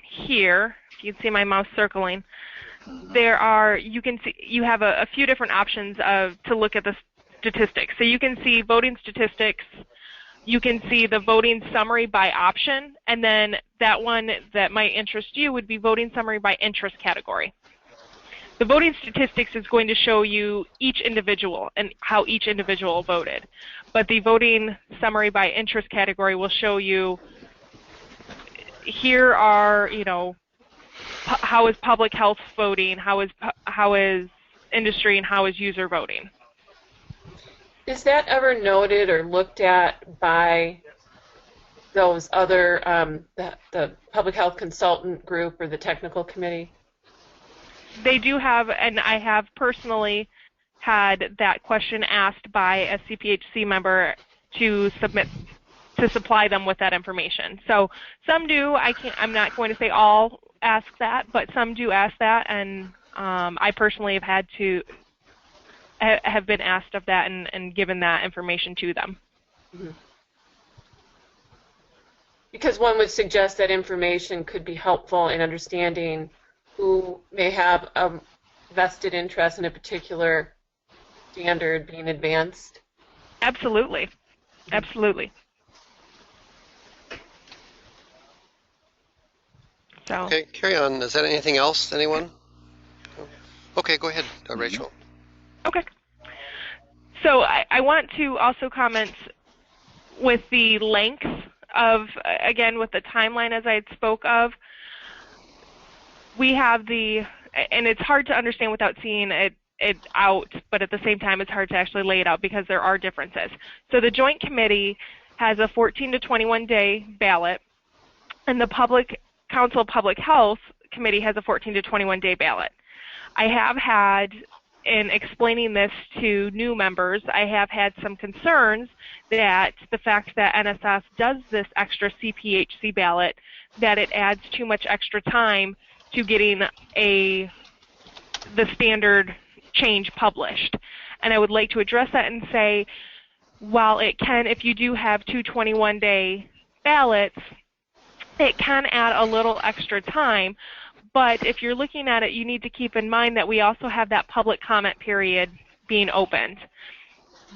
here, if you can see my mouse circling, you have a few different options to look at the statistics. So you can see voting statistics, you can see the voting summary by option, and then that one that might interest you would be voting summary by interest category. The voting statistics is going to show you each individual and how each individual voted. But the voting summary by interest category will show you here are, how is public health voting, how is industry, and how is user voting. Is that ever noted or looked at by those other, the public health consultant group or the technical committee? They do have, and I have personally had that question asked by a CPHC member to supply them with that information. So some do. I'm not going to say all ask that, but some do ask that, and I personally have been asked of that and given that information to them. Mm-hmm. Because one would suggest that information could be helpful in understanding who may have a vested interest in a particular standard being advanced. Absolutely. Absolutely. So. Okay, carry on. Is that anything else, anyone? Okay, go ahead, Rachel. Okay. So I want to also comment with the length of, again, with the timeline as I had spoke of. We have and it's hard to understand without seeing it out, but at the same time it's hard to actually lay it out because there are differences. So the Joint Committee has a 14 to 21 day ballot, and the Council of Public Health Committee has a 14 to 21 day ballot. I have had, in explaining this to new members, I have had some concerns that the fact that NSF does this extra CPHC ballot, that it adds too much extra time to getting the standard change published. And I would like to address that and say, while it can, if you do have two 21-day ballots, it can add a little extra time. But if you're looking at it, you need to keep in mind that we also have that public comment period being opened.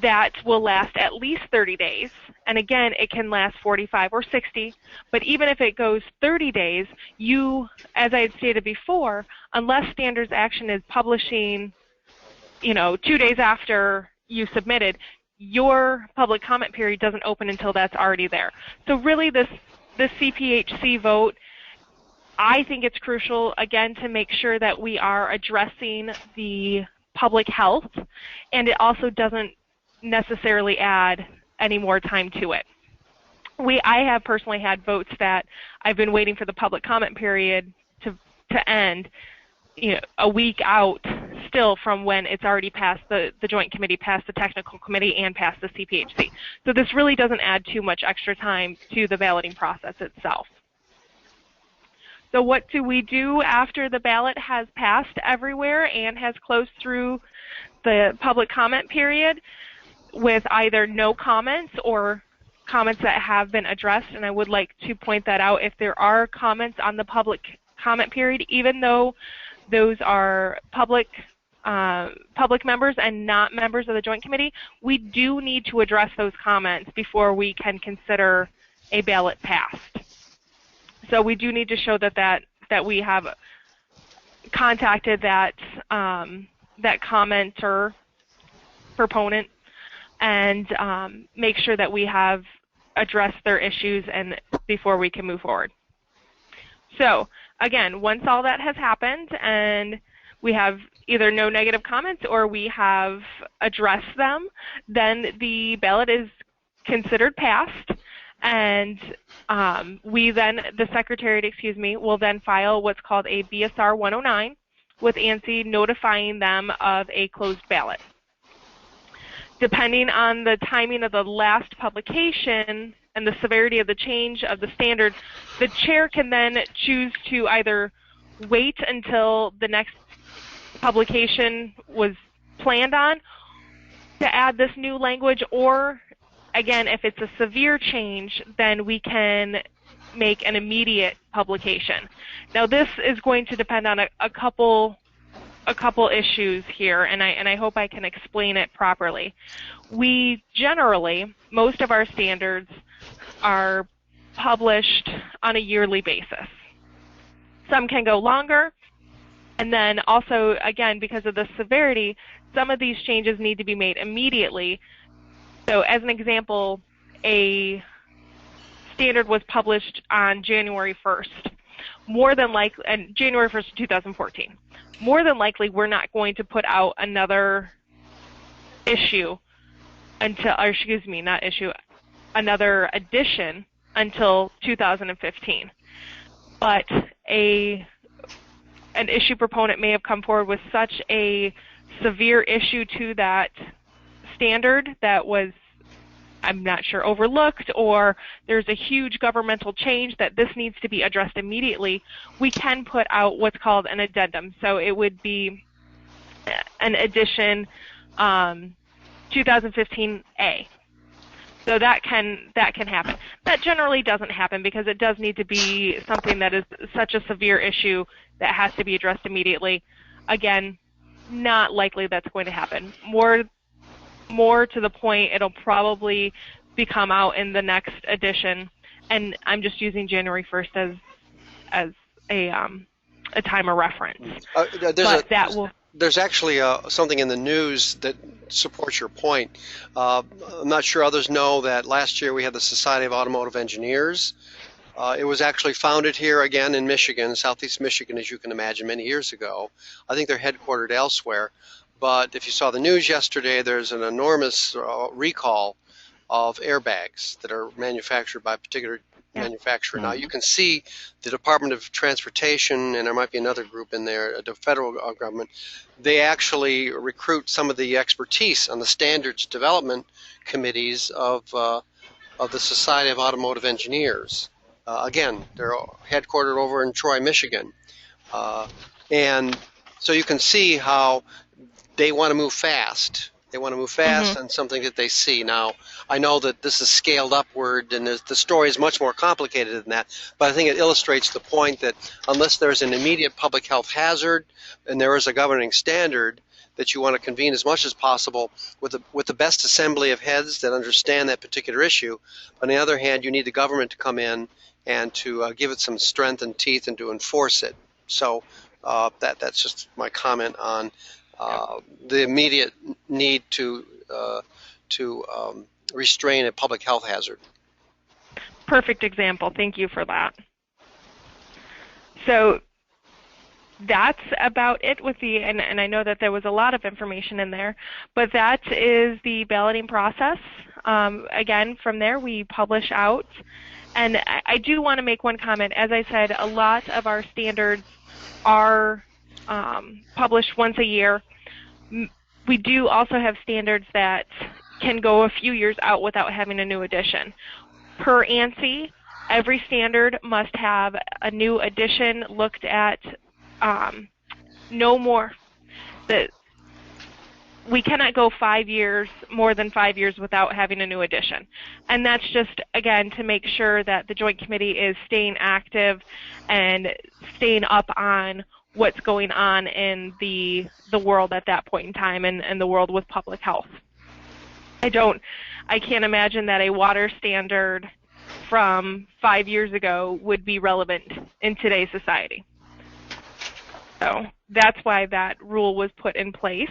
That will last at least 30 days. And again, it can last 45 or 60. But even if it goes 30 days, as I had stated before, unless Standards Action is publishing, 2 days after you submitted, your public comment period doesn't open until that's already there. So really this CPHC vote, I think it's crucial, again, to make sure that we are addressing the public health, and it also doesn't necessarily add any more time to it. I have personally had votes that I've been waiting for the public comment period to end, a week out still from when it's already passed, the Joint Committee passed the Technical Committee and passed the CPHC. So this really doesn't add too much extra time to the balloting process itself. So what do we do after the ballot has passed everywhere and has closed through the public comment period with either no comments or comments that have been addressed? And I would like to point that out. If there are comments on the public comment period, even though those are public members and not members of the Joint Committee, we do need to address those comments before we can consider a ballot passed. So we do need to show that we have contacted that commenter, proponent, and make sure that we have addressed their issues and before we can move forward. So again, once all that has happened and we have either no negative comments or we have addressed them, then the ballot is considered passed. And the Secretariat, will then file what's called a BSR 109 with ANSI, notifying them of a closed ballot. Depending on the timing of the last publication and the severity of the change of the standard, the chair can then choose to either wait until the next publication was planned on to add this new language, or again, if it's a severe change, then we can make an immediate publication. Now, this is going to depend on a couple issues here, and I hope I can explain it properly. We generally, most of our standards are published on a yearly basis. Some can go longer, and then also, again, because of the severity, some of these changes need to be made immediately. So as an example, a standard was published on January 1st, January 1st, 2014. More than likely, we're not going to put out another issue another edition until 2015. But an issue proponent may have come forward with such a severe issue to that standard that was I'm not sure, overlooked, or there's a huge governmental change that this needs to be addressed immediately, we can put out what's called an addendum. So it would be an edition 2015A. So that can happen. That generally doesn't happen because it does need to be something that is such a severe issue that has to be addressed immediately. Again, not likely that's going to happen. More to the point, it'll probably come out in the next edition, and I'm just using January 1st as a time of reference. There's actually something in the news that supports your point. I'm not sure others know that last year we had the Society of Automotive Engineers. It was actually founded here again in Michigan, southeast Michigan, as you can imagine, many years ago. I think they're headquartered elsewhere. But if you saw the news yesterday, there's an enormous recall of airbags that are manufactured by a particular manufacturer. Now, you can see the Department of Transportation, and there might be another group in there, the federal government, they actually recruit some of the expertise on the standards development committees of the Society of Automotive Engineers. Again, they're headquartered over in Troy, Michigan. And so you can see how they want to move fast. They want to move fast on something that they see. Now, I know that this is scaled upward, and the story is much more complicated than that, but I think it illustrates the point that unless there's an immediate public health hazard and there is a governing standard, that you want to convene as much as possible with the best assembly of heads that understand that particular issue. On the other hand, you need the government to come in and to give it some strength and teeth and to enforce it. So that's just my comment on the immediate need to restrain a public health hazard. Perfect example. Thank you for that. So that's about it with the, and I know that there was a lot of information in there, but that is the balloting process. Again, from there we publish out. And I do want to make one comment. As I said, a lot of our standards are published once a year. We do also have standards that can go a few years out without having a new edition. Per ANSI, every standard must have a new edition looked at no more. We cannot go 5 years, more than 5 years, without having a new edition. And that's just, again, to make sure that the Joint Committee is staying active and staying up on what's going on in the world at that point in time and the world with public health. I can't imagine that a water standard from 5 years ago would be relevant in today's society. So that's why that rule was put in place.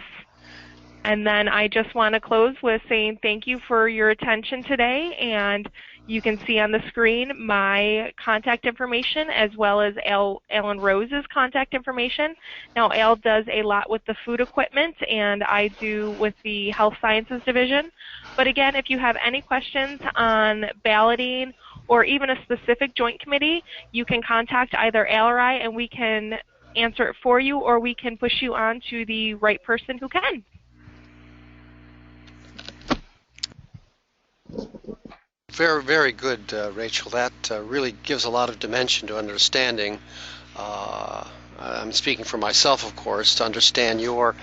And then I just want to close with saying thank you for your attention today, and you can see on the screen my contact information as well as Allan Rose's contact information. Now, Al does a lot with the food equipment, and I do with the Health Sciences Division. But again, if you have any questions on balloting or even a specific joint committee, you can contact either Al or I, and we can answer it for you, or we can push you on to the right person who can. Very, very good, Rachel. That really gives a lot of dimension to understanding. I'm speaking for myself, of course, to understand your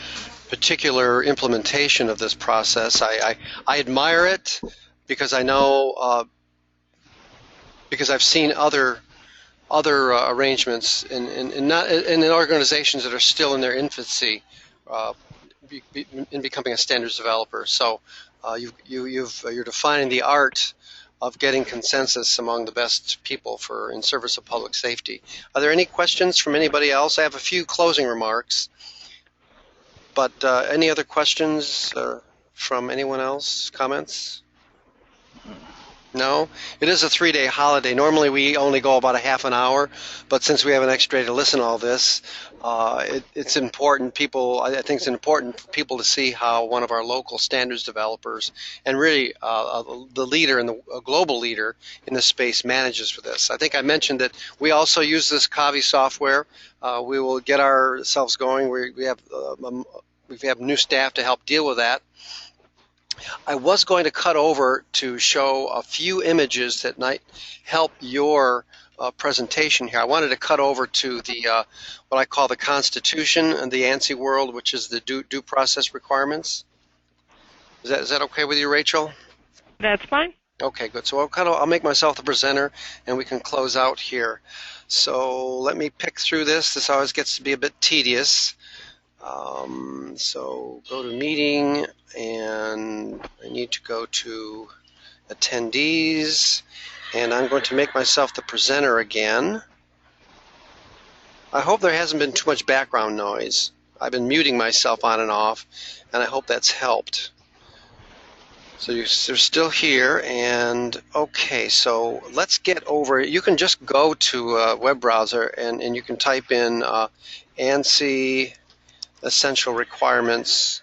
particular implementation of this process. I admire it because I know, because I've seen other arrangements in organizations that are still in their infancy in becoming a standards developer. So you're defining the art of getting consensus among the best people in service of public safety. Are there any questions from anybody else? I have a few closing remarks, but any other questions from anyone else? Comments? No? It is a 3-day holiday. Normally we only go about a half an hour, but since we have an extra day to listen to all this, it's important. I think it's important for people to see how one of our local standards developers and really the leader and a global leader in this space manages for this. I think I mentioned that we also use this CAVI software. We will get ourselves going. We have new staff to help deal with that. I was going to cut over to show a few images that might help your presentation here. I wanted to cut over to the what I call the Constitution and the ANSI world, which is the due process requirements. Is that okay with you, Rachel? That's fine. Okay, good. So I'll make myself the presenter, and we can close out here. So let me pick through this. This always gets to be a bit tedious. So go to meeting, and I need to go to attendees, and I'm going to make myself the presenter again. I hope there hasn't been too much background noise. I've been muting myself on and off, and I hope that's helped. So you're still here, and okay, so let's get over. You can just go to a web browser, and you can type in ANSI essential requirements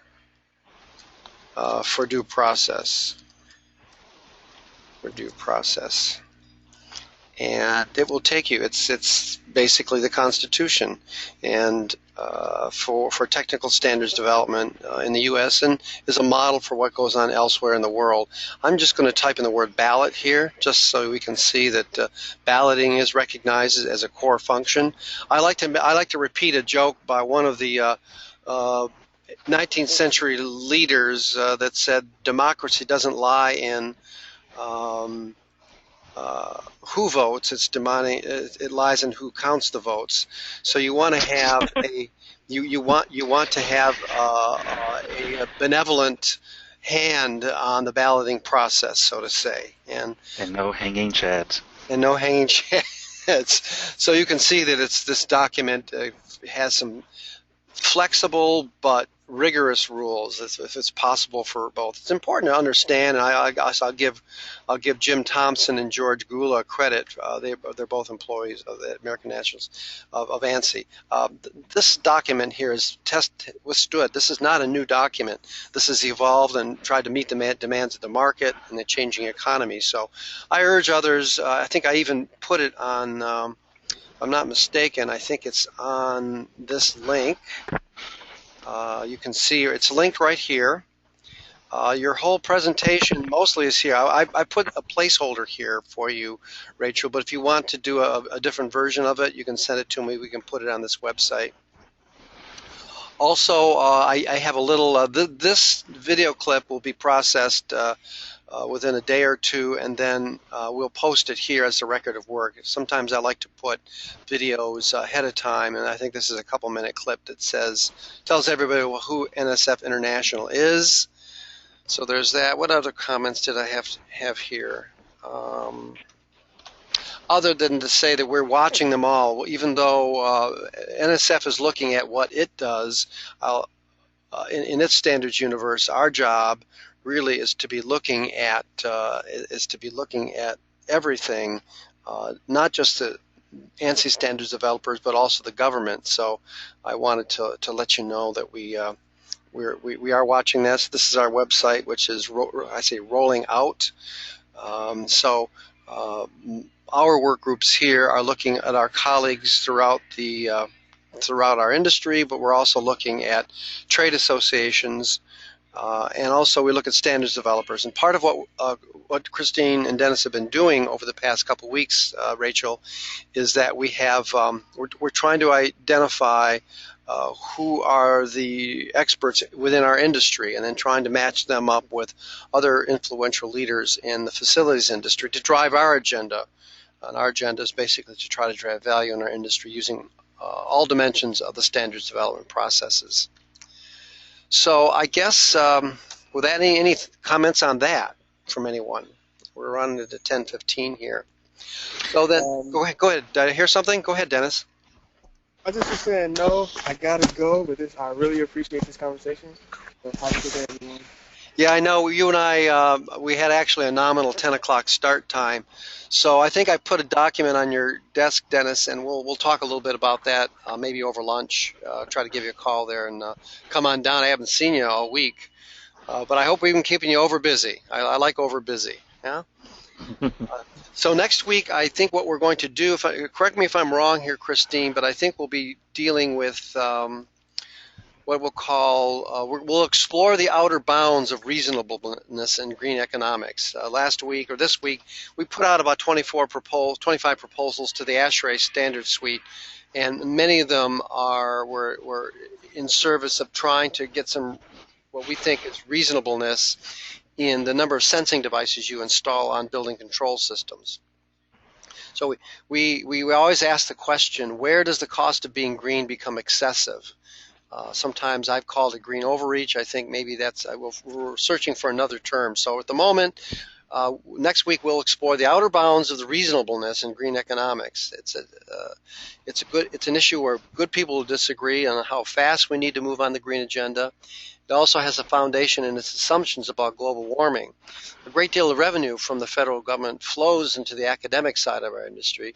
for due process. And it will take you. It's basically the Constitution, and for technical standards development in the U.S. and is a model for what goes on elsewhere in the world. I'm just going to type in the word ballot here, just so we can see that balloting is recognized as a core function. I like to repeat a joke by one of the 19th century leaders that said democracy doesn't lie in who votes, it lies in who counts the votes. So you want to have you want to have a benevolent hand on the balloting process, so to say, and no hanging chads. And no hanging chads. So you can see that this document has some flexible but rigorous rules, if it's possible for both. It's important to understand, and I'll give Jim Thompson and George Gula credit. They're both employees of the American Nationals of ANSI. This document here is withstood. This is not a new document. This has evolved and tried to meet the demands of the market and the changing economy. So I urge others. I think I even put it on. If I'm not mistaken, I think it's on this link. You can see it's linked right here. Your whole presentation mostly is here. I put a placeholder here for you, Rachel, but if you want to do a different version of it, you can send it to me. We can put it on this website. Also, I have a little, this video clip will be processed within a day or two, and then we'll post it here as a record of work. Sometimes I like to put videos ahead of time, and I think this is a couple-minute clip that tells everybody who NSF International is. So there's that. What other comments did I have here? Other than to say that we're watching them all, even though NSF is looking at what it does in its standards universe, our job really is to be looking at everything, not just the ANSI standards developers, but also the government. So I wanted to let you know that we are watching this. This is our website, which is rolling out. Our work groups here are looking at our colleagues throughout our industry, but we're also looking at trade associations. And also we look at standards developers. And part of what Christine and Dennis have been doing over the past couple weeks, Rachel, is that we're trying to identify who are the experts within our industry, and then trying to match them up with other influential leaders in the facilities industry to drive our agenda. And our agenda is basically to try to drive value in our industry using all dimensions of the standards development processes. So I guess with any comments on that from anyone? We're running into 10:15 here. So then, go ahead. Did I hear something? Go ahead, Dennis. I just was saying, no, I gotta go, but I really appreciate this conversation. So have a good day, everyone. Yeah, I know. You and I, we had actually a nominal 10 o'clock start time. So I think I put a document on your desk, Dennis, and we'll talk a little bit about that maybe over lunch. Try to give you a call there and come on down. I haven't seen you all week, but I hope we've been keeping you over busy. I like over busy. Yeah. So next week, I think what we're going to do, correct me if I'm wrong here, Christine, but I think we'll be dealing with what we'll call, we'll explore the outer bounds of reasonableness in green economics. Last week or this week, we put out about 25 proposals to the ASHRAE standard suite, and many of them were in service of trying to get some what we think is reasonableness in the number of sensing devices you install on building control systems. So we always ask the question, where does the cost of being green become excessive? Sometimes I've called it green overreach. I think maybe we're searching for another term. So at the moment, next week we'll explore the outer bounds of the reasonableness in green economics. It's an issue where good people will disagree on how fast we need to move on the green agenda. It also has a foundation in its assumptions about global warming. A great deal of revenue from the federal government flows into the academic side of our industry,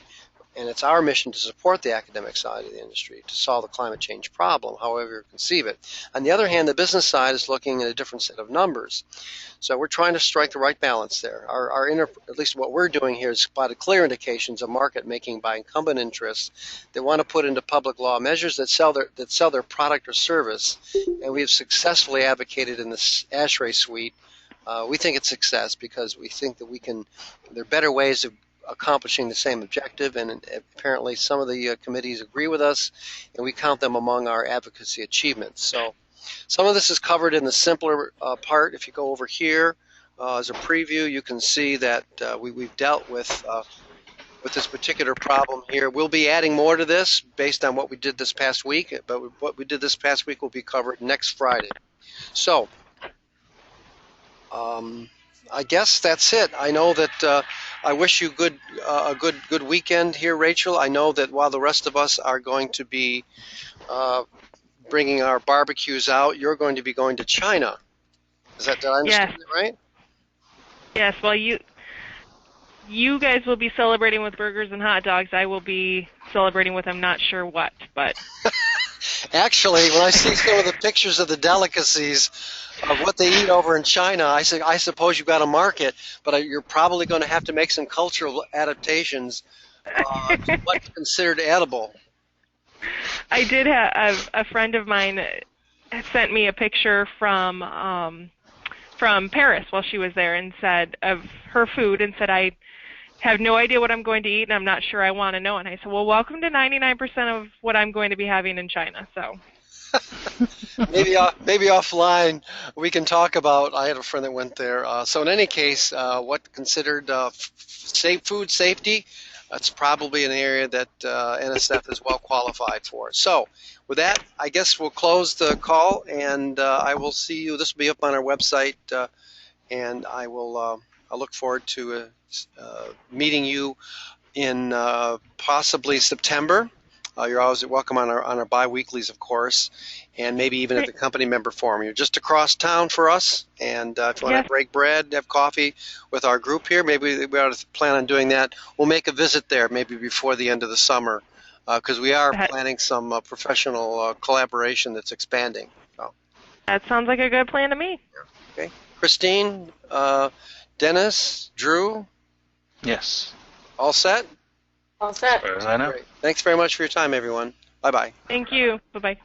and it's our mission to support the academic side of the industry to solve the climate change problem, however you conceive it. On the other hand, the business side is looking at a different set of numbers. So we're trying to strike the right balance there. At least what we're doing here is spotted clear indications of market making by incumbent interests that want to put into public law measures that sell their product or service, and we have successfully advocated in this ASHRAE suite. We think it's success because we think that there are better ways of accomplishing the same objective, and apparently some of the committees agree with us, and we count them among our advocacy achievements. So some of this is covered in the simpler part. If you go over here as a preview, you can see that we've dealt with this particular problem here. We'll be adding more to this based on what we did this past week, but what we did this past week will be covered next Friday. So I guess that's it. I know that I wish you a good weekend here, Rachel. I know that while the rest of us are going to be bringing our barbecues out, you're going to be going to China. Did I understand that right? Yes. Well, you guys will be celebrating with burgers and hot dogs. I will be celebrating with I'm not sure what, but. Actually, when I see some of the pictures of the delicacies of what they eat over in China, I suppose you've got a market, but you're probably going to have to make some cultural adaptations to what's considered edible. I did have a friend of mine sent me a picture from Paris while she was there and said of her food and said, I have no idea what I'm going to eat, and I'm not sure I want to know. And I said, well, welcome to 99% of what I'm going to be having in China. So maybe offline we can talk about. I had a friend that went there. So in any case, what considered food safety? That's probably an area that NSF is well qualified for. So with that, I guess we'll close the call, and I will see you. This will be up on our website, and I look forward to meeting you in possibly September. You're always welcome on our bi-weeklies, of course, and maybe even at the company member forum. You're just across town for us, and if you want to break bread, have coffee with our group here, maybe we ought to plan on doing that. We'll make a visit there maybe before the end of the summer, because we are planning some professional collaboration that's expanding. So. That sounds like a good plan to me. Okay. Christine, Dennis, Drew? Yes. All set? All set. As far as I know. Great. Thanks very much for your time, everyone. Bye-bye. Thank you. Bye-bye.